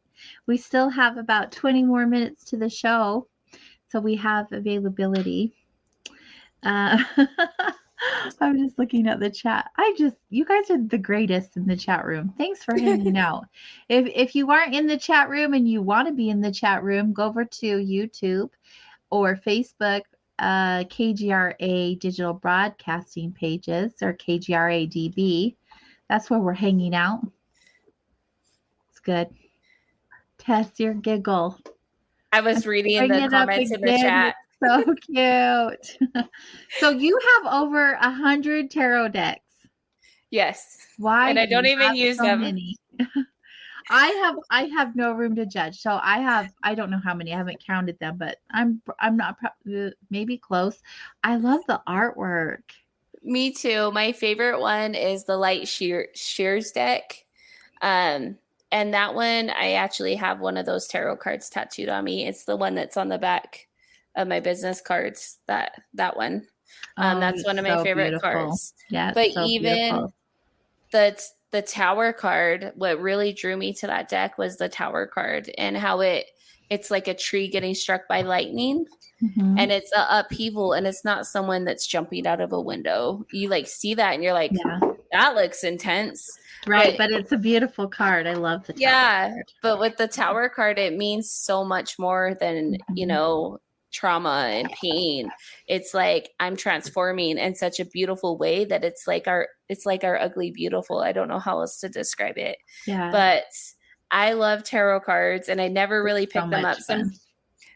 We still have about 20 more minutes to the show, so we have availability. I'm just looking at the chat. You guys are the greatest in the chat room. Thanks for hanging out. If you aren't in the chat room and you want to be in the chat room, go over to YouTube or Facebook, KGRA digital broadcasting pages or KGRA DB. That's where we're hanging out. It's good. Tess, your giggle. I was reading the comments in the chat. So cute. So you have over 100 tarot decks. Yes. Why? And I don't even use so them. Many? I have no room to judge. So I don't know how many. I haven't counted them, but I'm not maybe close. I love the artwork. Me too. My favorite one is the light shears deck. And that one, I actually have one of those tarot cards tattooed on me. It's the one that's on the back of my business cards. That one. That's one of my favorite cards. Yeah, but so even beautiful. the tower card, what really drew me to that deck was the tower card and how it's like a tree getting struck by lightning. Mm-hmm. And it's an upheaval, and it's not someone that's jumping out of a window. You like see that and you're like, that looks intense. Right, but it's a beautiful card. I love the tower card. But with the tower card, it means so much more than, trauma and pain. It's like I'm transforming in such a beautiful way that it's like our ugly beautiful. I don't know how else to describe it. Yeah. But I love tarot cards, and I never really pick them up.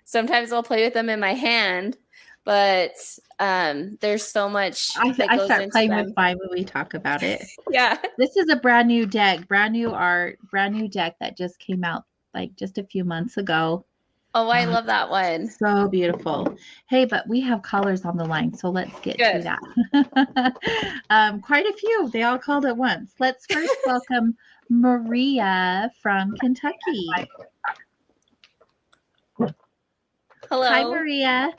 Sometimes I'll play with them in my hand, but there's so much. I start playing with mine when we talk about it. Yeah. This is a brand new deck, brand new art, brand new deck that just came out like just a few months ago. Oh, I love that one. So beautiful. Hey, but we have callers on the line, so let's get to that. Quite a few. They all called at once. Let's first welcome Maria from Kentucky. Hello. Hi, Maria.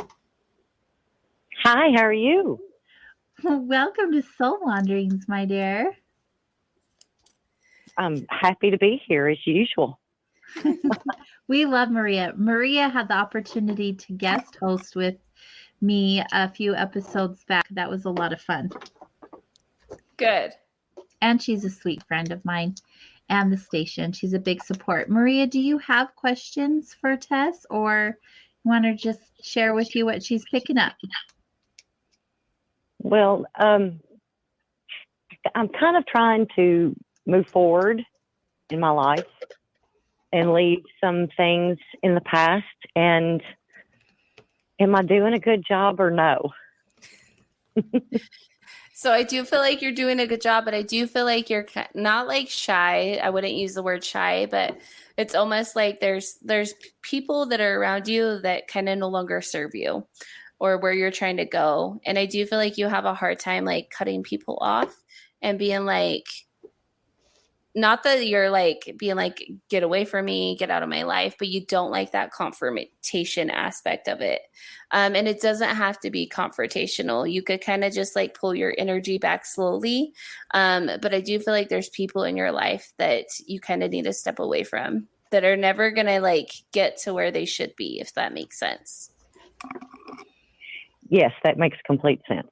Hi, how are you? Welcome to Soul Wanderings, my dear. I'm happy to be here as usual. We love Maria. Maria had the opportunity to guest host with me a few episodes back. That was a lot of fun. Good. And she's a sweet friend of mine and the station. She's a big support. Maria, do you have questions for Tess, or want to just share with you what she's picking up? Well, I'm kind of trying to move forward in my life and leave some things in the past. And am I doing a good job or no? So I do feel like you're doing a good job, but I do feel like you're not like shy. I wouldn't use the word shy, but it's almost like there's people that are around you that kind of no longer serve you or where you're trying to go. And I do feel like you have a hard time like cutting people off and being like, not that you're like being like, get away from me, get out of my life, but you don't like that confrontation aspect of it. And it doesn't have to be confrontational. You could kind of just like pull your energy back slowly. But I do feel like there's people in your life that you kind of need to step away from that are never going to like get to where they should be, if that makes sense. Yes, that makes complete sense.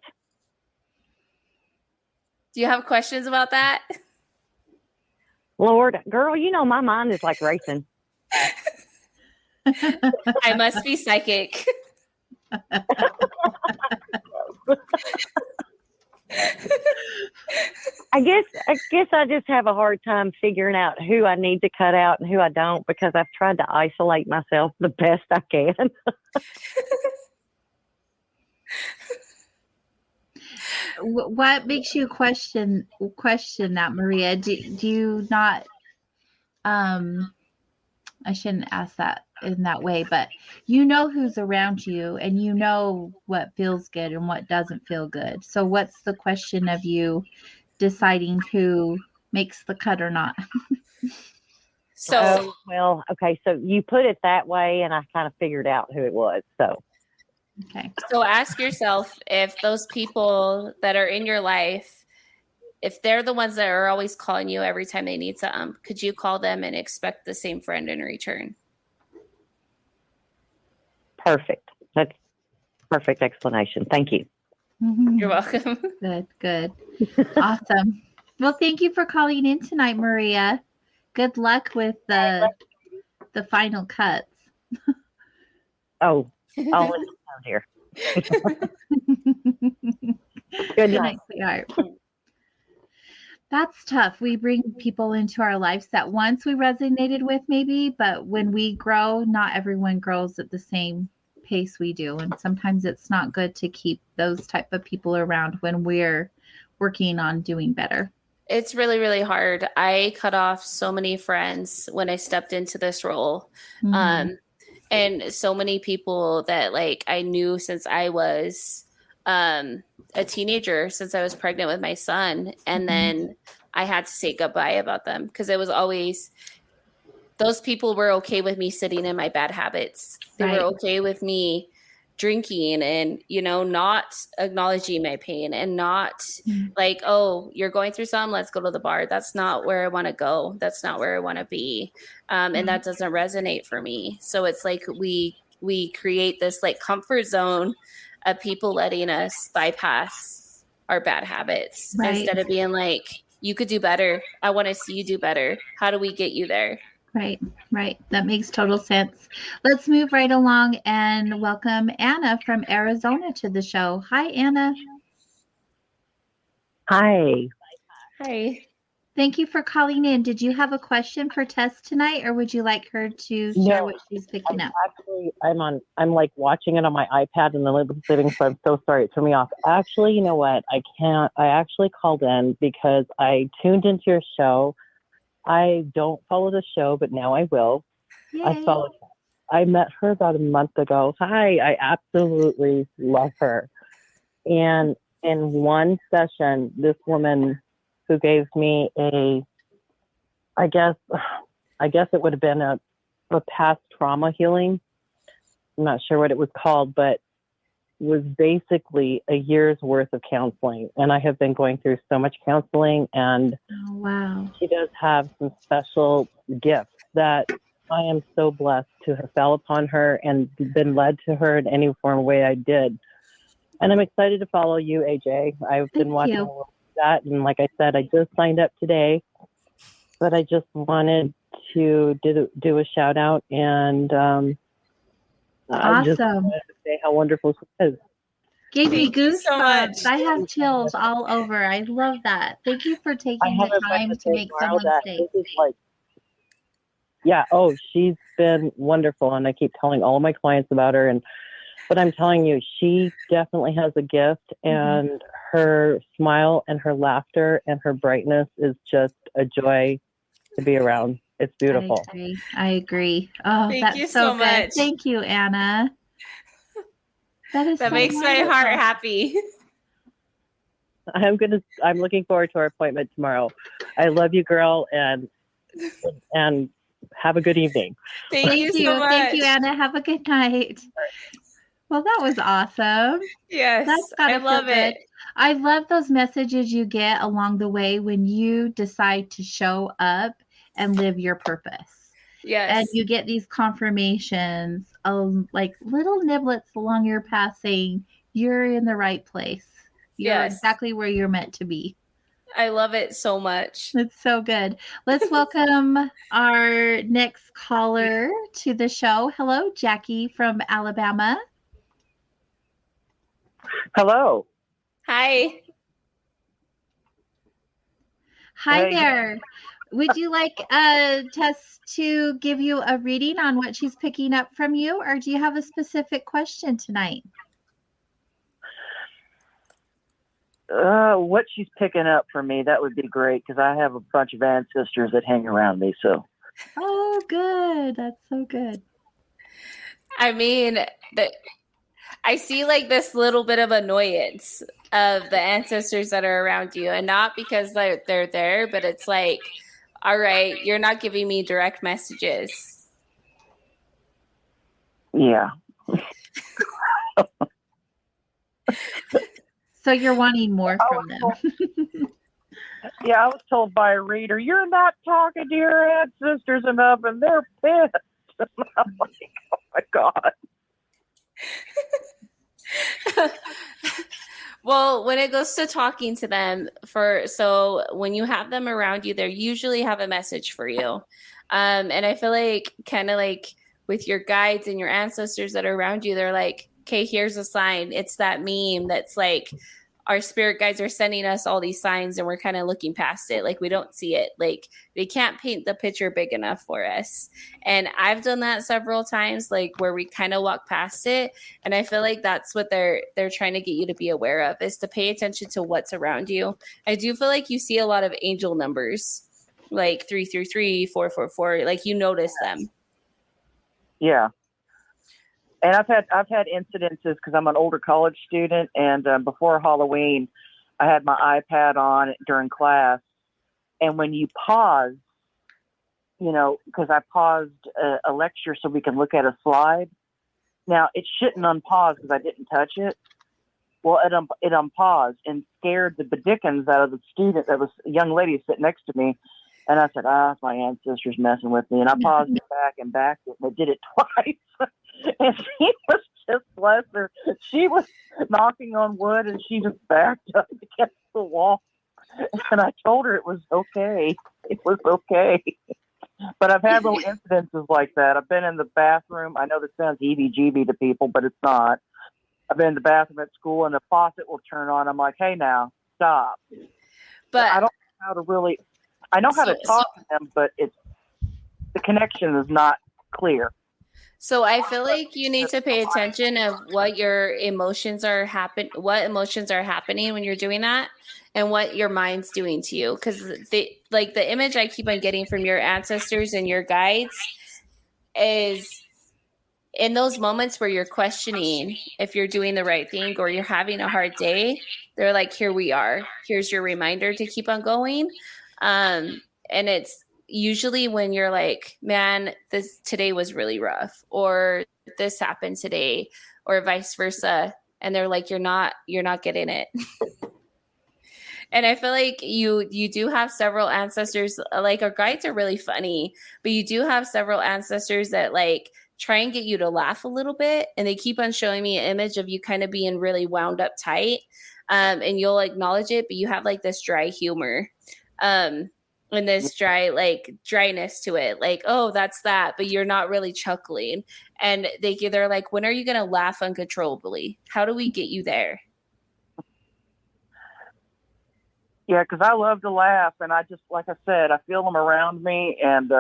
Do you have questions about that? Lord, girl, you know my mind is like racing. I must be psychic. I guess I just have a hard time figuring out who I need to cut out and who I don't, because I've tried to isolate myself the best I can. What makes you question that, Maria? Do you not? I shouldn't ask that in that way, but you know who's around you, and you know what feels good and what doesn't feel good. So, what's the question of you deciding who makes the cut or not? So, well, okay. So you put it that way, and I kind of figured out who it was. So. Okay. So ask yourself if those people that are in your life, if they're the ones that are always calling you every time they need something, could you call them and expect the same friend in return? Perfect. That's perfect explanation. Thank you. Mm-hmm. You're welcome. Good. Awesome. Well, thank you for calling in tonight, Maria. Good luck with the final cuts. Oh, I'll let you know, dear. Good night, sweetheart. That's tough. We bring people into our lives that once we resonated with, maybe, but when we grow, not everyone grows at the same pace we do. And sometimes it's not good to keep those type of people around when we're working on doing better. It's really, really hard. I cut off so many friends when I stepped into this role. Mm-hmm. And so many people that like I knew since I was a teenager since I was pregnant with my son. And then I had to say goodbye about them because it was always, those people were okay with me sitting in my bad habits. They were okay with me drinking and, you know, not acknowledging my pain and not like, oh, you're going through something, let's go to the bar. That's not where I want to go. That's not where I want to be. And that doesn't resonate for me. So it's like we create this like comfort zone of people letting us bypass our bad habits instead of being like, you could do better. I want to see you do better. How do we get you there? Right. That makes total sense. Let's move right along and welcome Anna from Arizona to the show. Hi, Anna. Hi. Hi. Thank you for calling in. Did you have a question for Tess tonight, or would you like her to share what she's picking up? Actually, I'm like watching it on my iPad in the living room, so I'm so sorry it threw me off. Actually, you know what? I actually called in because I tuned into your show. I don't follow the show, but now I will. Yay. I met her about a month ago. Hi, I absolutely love her. And in one session, this woman who gave me I guess it would have been a past trauma healing. I'm not sure what it was called, but was basically a year's worth of counseling. And I have been going through so much counseling, and wow, she does have some special gifts that I am so blessed to have fell upon her and been led to her in any form of way I did. And I'm excited to follow you, AJ. I've been watching a little of that. And like I said, I just signed up today, but I just wanted to do a shout out and I just wanted to say how wonderful she is. Gave me goosebumps. I have chills all over. I love that. Thank you for taking the time to make someone's day. Yeah. Oh, she's been wonderful. And I keep telling all of my clients about her. But I'm telling you, she definitely has a gift, and her smile and her laughter and her brightness is just a joy to be around. It's beautiful. I agree. Oh, Thank you that's so good. much. Thank you, Anna. That so makes my heart happy. I'm looking forward to our appointment tomorrow. I love you, girl, and have a good evening. Thank you so much. Thank you, Anna. Have a good night. Well, that was awesome. Yes, I love it. I love those messages you get along the way when you decide to show up and live your purpose. Yes. And you get these confirmations of like little niblets along your path saying you're in the right place. You're exactly where you're meant to be. I love it so much. It's so good. Let's welcome our next caller to the show. Hello, Jackie from Alabama. Hello. Hi. Hi there. Would you like Tess to give you a reading on what she's picking up from you, or do you have a specific question tonight? What she's picking up for me, that would be great, because I have a bunch of ancestors that hang around me. So. Oh, good. That's so good. I mean, I see like this little bit of annoyance of the ancestors that are around you, and not because they're there, but it's like, all right, you're not giving me direct messages. Yeah. So you're wanting more from them. Yeah, I was told by a reader, you're not talking to your ancestors enough, and they're pissed. And I'm like, oh my God. Well, when it goes to talking to them, so when you have them around you, they usually have a message for you. And I feel like kind of like with your guides and your ancestors that are around you, they're like, okay, here's a sign. It's that meme that's like, our spirit guides are sending us all these signs and we're kind of looking past it. Like we don't see it. Like they can't paint the picture big enough for us. And I've done that several times, like where we kind of walk past it. And I feel like that's what they're trying to get you to be aware of, is to pay attention to what's around you. I do feel like you see a lot of angel numbers, like 333, 444, like you notice them. Yeah. And I've had incidences because I'm an older college student, and before Halloween, I had my iPad on during class, and when you pause, because I paused a lecture so we can look at a slide. Now it shouldn't unpause because I didn't touch it. Well, it unpaused and scared the dickens out of the student. That was a young lady sitting next to me. And I said, it's my ancestors messing with me. And I paused it back and backed it, and it did it twice. And she was just, bless her, she was knocking on wood, and she just backed up against the wall. And I told her it was okay. It was okay. But I've had little incidences like that. I've been in the bathroom. I know this sounds heebie-jeebie to people, but it's not. I've been in the bathroom at school, and the faucet will turn on. I'm like, hey, now, stop. But I don't know how to really... I know how to talk to them, but the connection is not clear. So I feel like you need to pay attention of what your emotions are what emotions are happening when you're doing that, and what your mind's doing to you. Because the image I keep on getting from your ancestors and your guides is in those moments where you're questioning if you're doing the right thing or you're having a hard day. They're like, here we are. Here's your reminder to keep on going. And it's usually when you're like, man, today was really rough, or this happened today, or vice versa. And they're like, you're not getting it. And I feel like you do have several ancestors, like our guides are really funny, but you do have several ancestors that like try and get you to laugh a little bit. And they keep on showing me an image of you kind of being really wound up tight. And you'll acknowledge it, but you have like this dry humor. And this dryness to it, like, oh, that's that, but you're not really chuckling. And they're like, when are you going to laugh uncontrollably? How do we get you there? Yeah, because I love to laugh, and I just, like I said, I feel them around me. And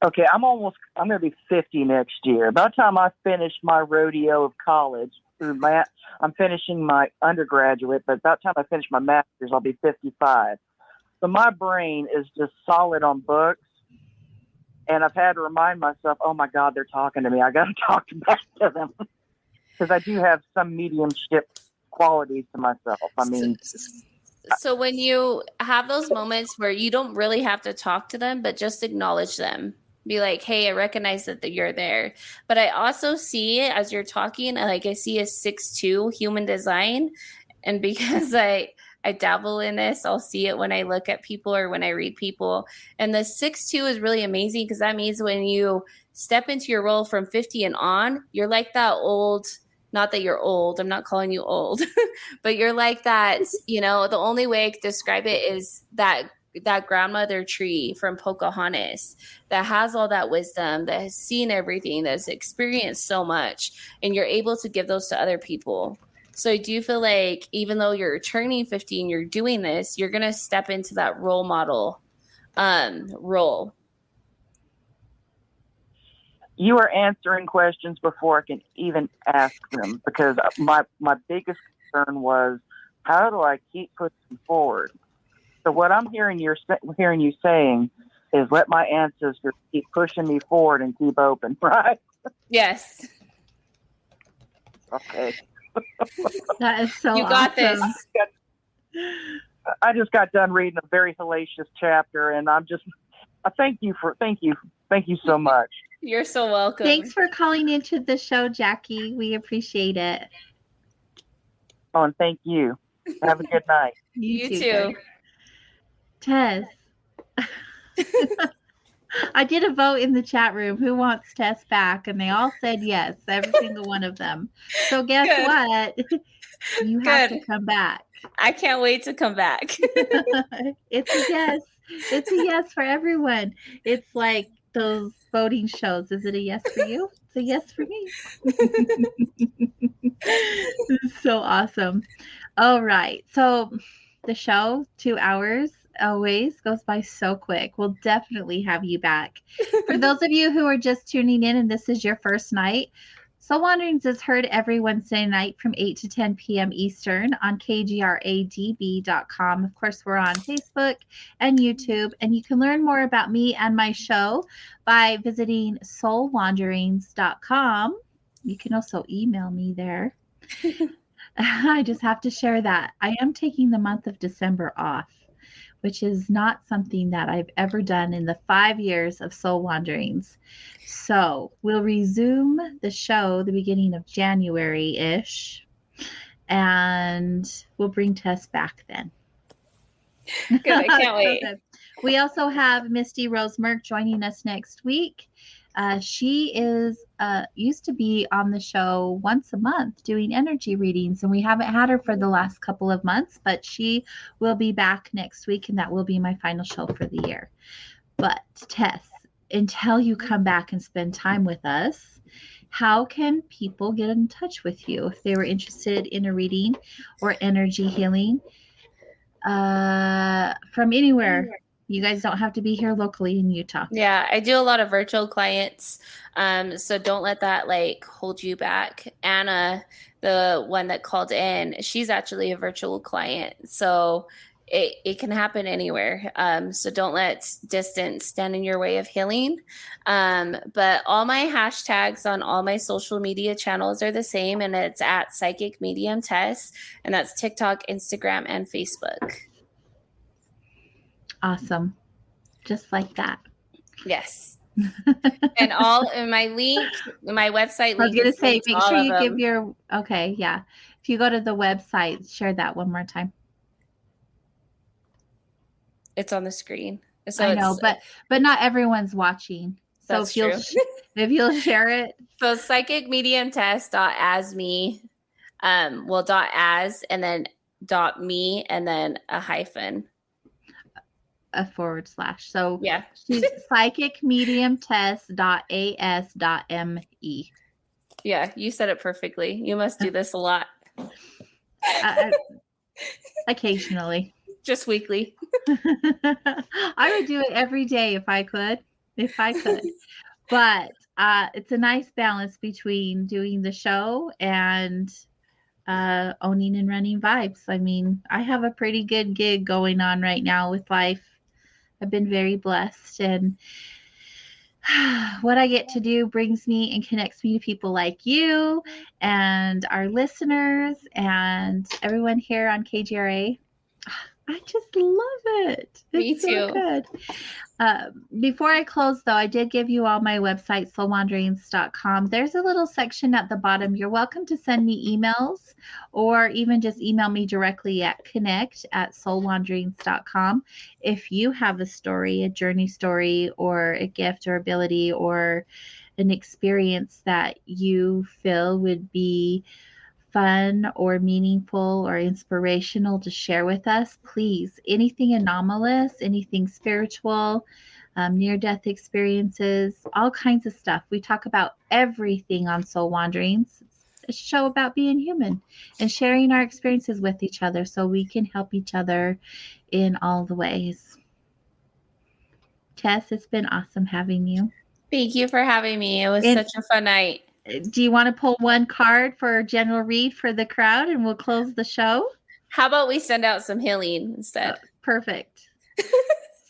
okay, I'm going to be 50 next year. By the time I finish my rodeo of college, I'm finishing my undergraduate, but by the time I finish my master's, I'll be 55. So my brain is just solid on books, and I've had to remind myself, oh my God, they're talking to me. I got to talk back to them, because I do have some mediumship qualities to myself. I mean, so when you have those moments where you don't really have to talk to them, but just acknowledge them, be like, hey, I recognize that you're there. But I also see, as you're talking, I see a 6'2" human design, and because I dabble in this, I'll see it when I look at people or when I read people. And the 6'2" is really amazing, because that means when you step into your role from 50 and on, you're like that old, not that you're old, I'm not calling you old, but you're like that, the only way I could describe it is that grandmother tree from Pocahontas that has all that wisdom, that has seen everything, that's experienced so much, and you're able to give those to other people. So I do feel like even though you're turning 50 and you're doing this, you're going to step into that role model role. You are answering questions before I can even ask them, because my biggest concern was, how do I keep pushing forward? So what I'm hearing you saying is, let my ancestors keep pushing me forward and keep open, right? Yes. Okay. That is so You got awesome. this. I just got done reading a very hellacious chapter, and I thank you so much. You're so welcome. Thanks for calling into the show, Jackie. We appreciate it. Oh, and thank you. Have a good night. You too. Tess. I did a vote in the chat room. Who wants Tess back? And they all said yes, every single one of them. So guess what? You have to come back. I can't wait to come back. It's a yes. It's a yes for everyone. It's like those voting shows. Is it a yes for you? It's a yes for me. This is so awesome. All right. So the show, 2 hours, always goes by so quick. We'll definitely have you back. For those of you who are just tuning in and this is your first night, Soul Wanderings is heard every Wednesday night from 8 to 10 p.m. Eastern on kgradb.com. Of course, we're on Facebook and YouTube, and you can learn more about me and my show by visiting soulwanderings.com. You can also email me there. I just have to share that I am taking the month of December off, which is not something that I've ever done in the 5 years of Soul Wanderings. So we'll resume the show the beginning of January-ish, and we'll bring Tess back then. Good, I can't wait. We also have Misty Rose Merck joining us next week. She is used to be on the show once a month doing energy readings, and we haven't had her for the last couple of months, but she will be back next week, and that will be my final show for the year. But Tess, until you come back and spend time with us, how can people get in touch with you if they were interested in a reading or energy healing from anywhere? You guys don't have to be here locally in Utah. Yeah, I do a lot of virtual clients. So don't let that hold you back. Anna, the one that called in, she's actually a virtual client. So it can happen anywhere. So don't let distance stand in your way of healing. But all my hashtags on all my social media channels are the same, and it's at Psychic Medium Tess, and that's TikTok, Instagram, and Facebook. Awesome. Just like that. Yes. And all in my link, my website link. I was going to say, make sure you give them. your, okay, yeah. If you go to the website, share that one more time. It's on the screen. So I know, but not everyone's watching. So That's true. If you'll share it. So psychicmediumtest.asme, .as, and then .me, and then a hyphen. A / So yeah, she's psychicmediumtest.as.me. Yeah, you said it perfectly. You must do this a lot. Occasionally. Just weekly. I would do it every day if I could. But it's a nice balance between doing the show and owning and running Vibes. I mean, I have a pretty good gig going on right now with life. I've been very blessed, and what I get to do brings me and connects me to people like you and our listeners and everyone here on KGRA. I just love it. It's Me so too. good. Before I close, though, I did give you all my website, soulwanderings.com. There's a little section at the bottom. You're welcome to send me emails or even just email me directly at connect@soulwanderings.com. If you have a story, a journey story, or a gift or ability or an experience that you feel would be fun or meaningful or inspirational to share with us, please. Anything anomalous, anything spiritual, near-death experiences, all kinds of stuff. We talk about everything on Soul Wanderings. It's a show about being human and sharing our experiences with each other so we can help each other in all the ways. Tess, it's been awesome having you. Thank you for having me. It was such a fun night. Do you want to pull one card for a general read for the crowd and we'll close the show? How about we send out some healing instead? Perfect.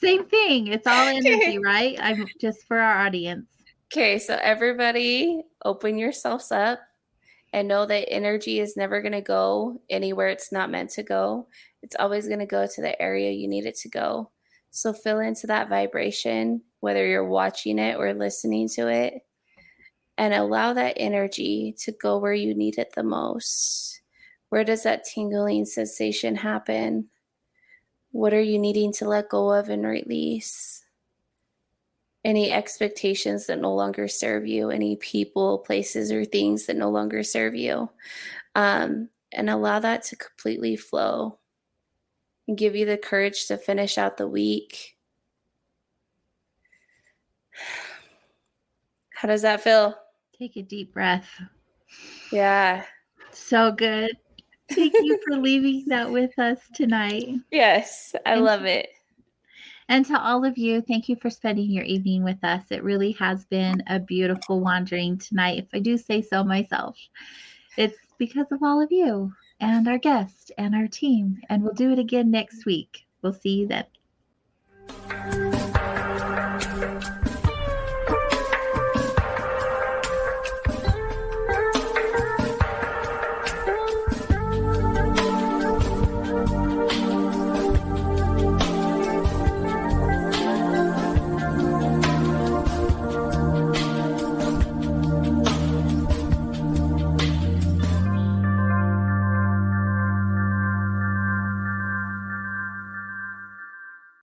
Same thing. It's all energy, right? I'm just for our audience. Okay, so everybody open yourselves up and know that energy is never going to go anywhere it's not meant to go. It's always going to go to the area you need it to go. So fill into that vibration, whether you're watching it or listening to it. And allow that energy to go where you need it the most. Where does that tingling sensation happen? What are you needing to let go of and release? Any expectations that no longer serve you, any people, places, or things that no longer serve you. And allow that to completely flow and give you the courage to finish out the week. How does that feel? Take a deep breath. Yeah. So good. Thank you for leaving that with us tonight. Yes, I love it. And to all of you, thank you for spending your evening with us. It really has been a beautiful wandering tonight, if I do say so myself. It's because of all of you and our guests and our team. And we'll do it again next week. We'll see you then.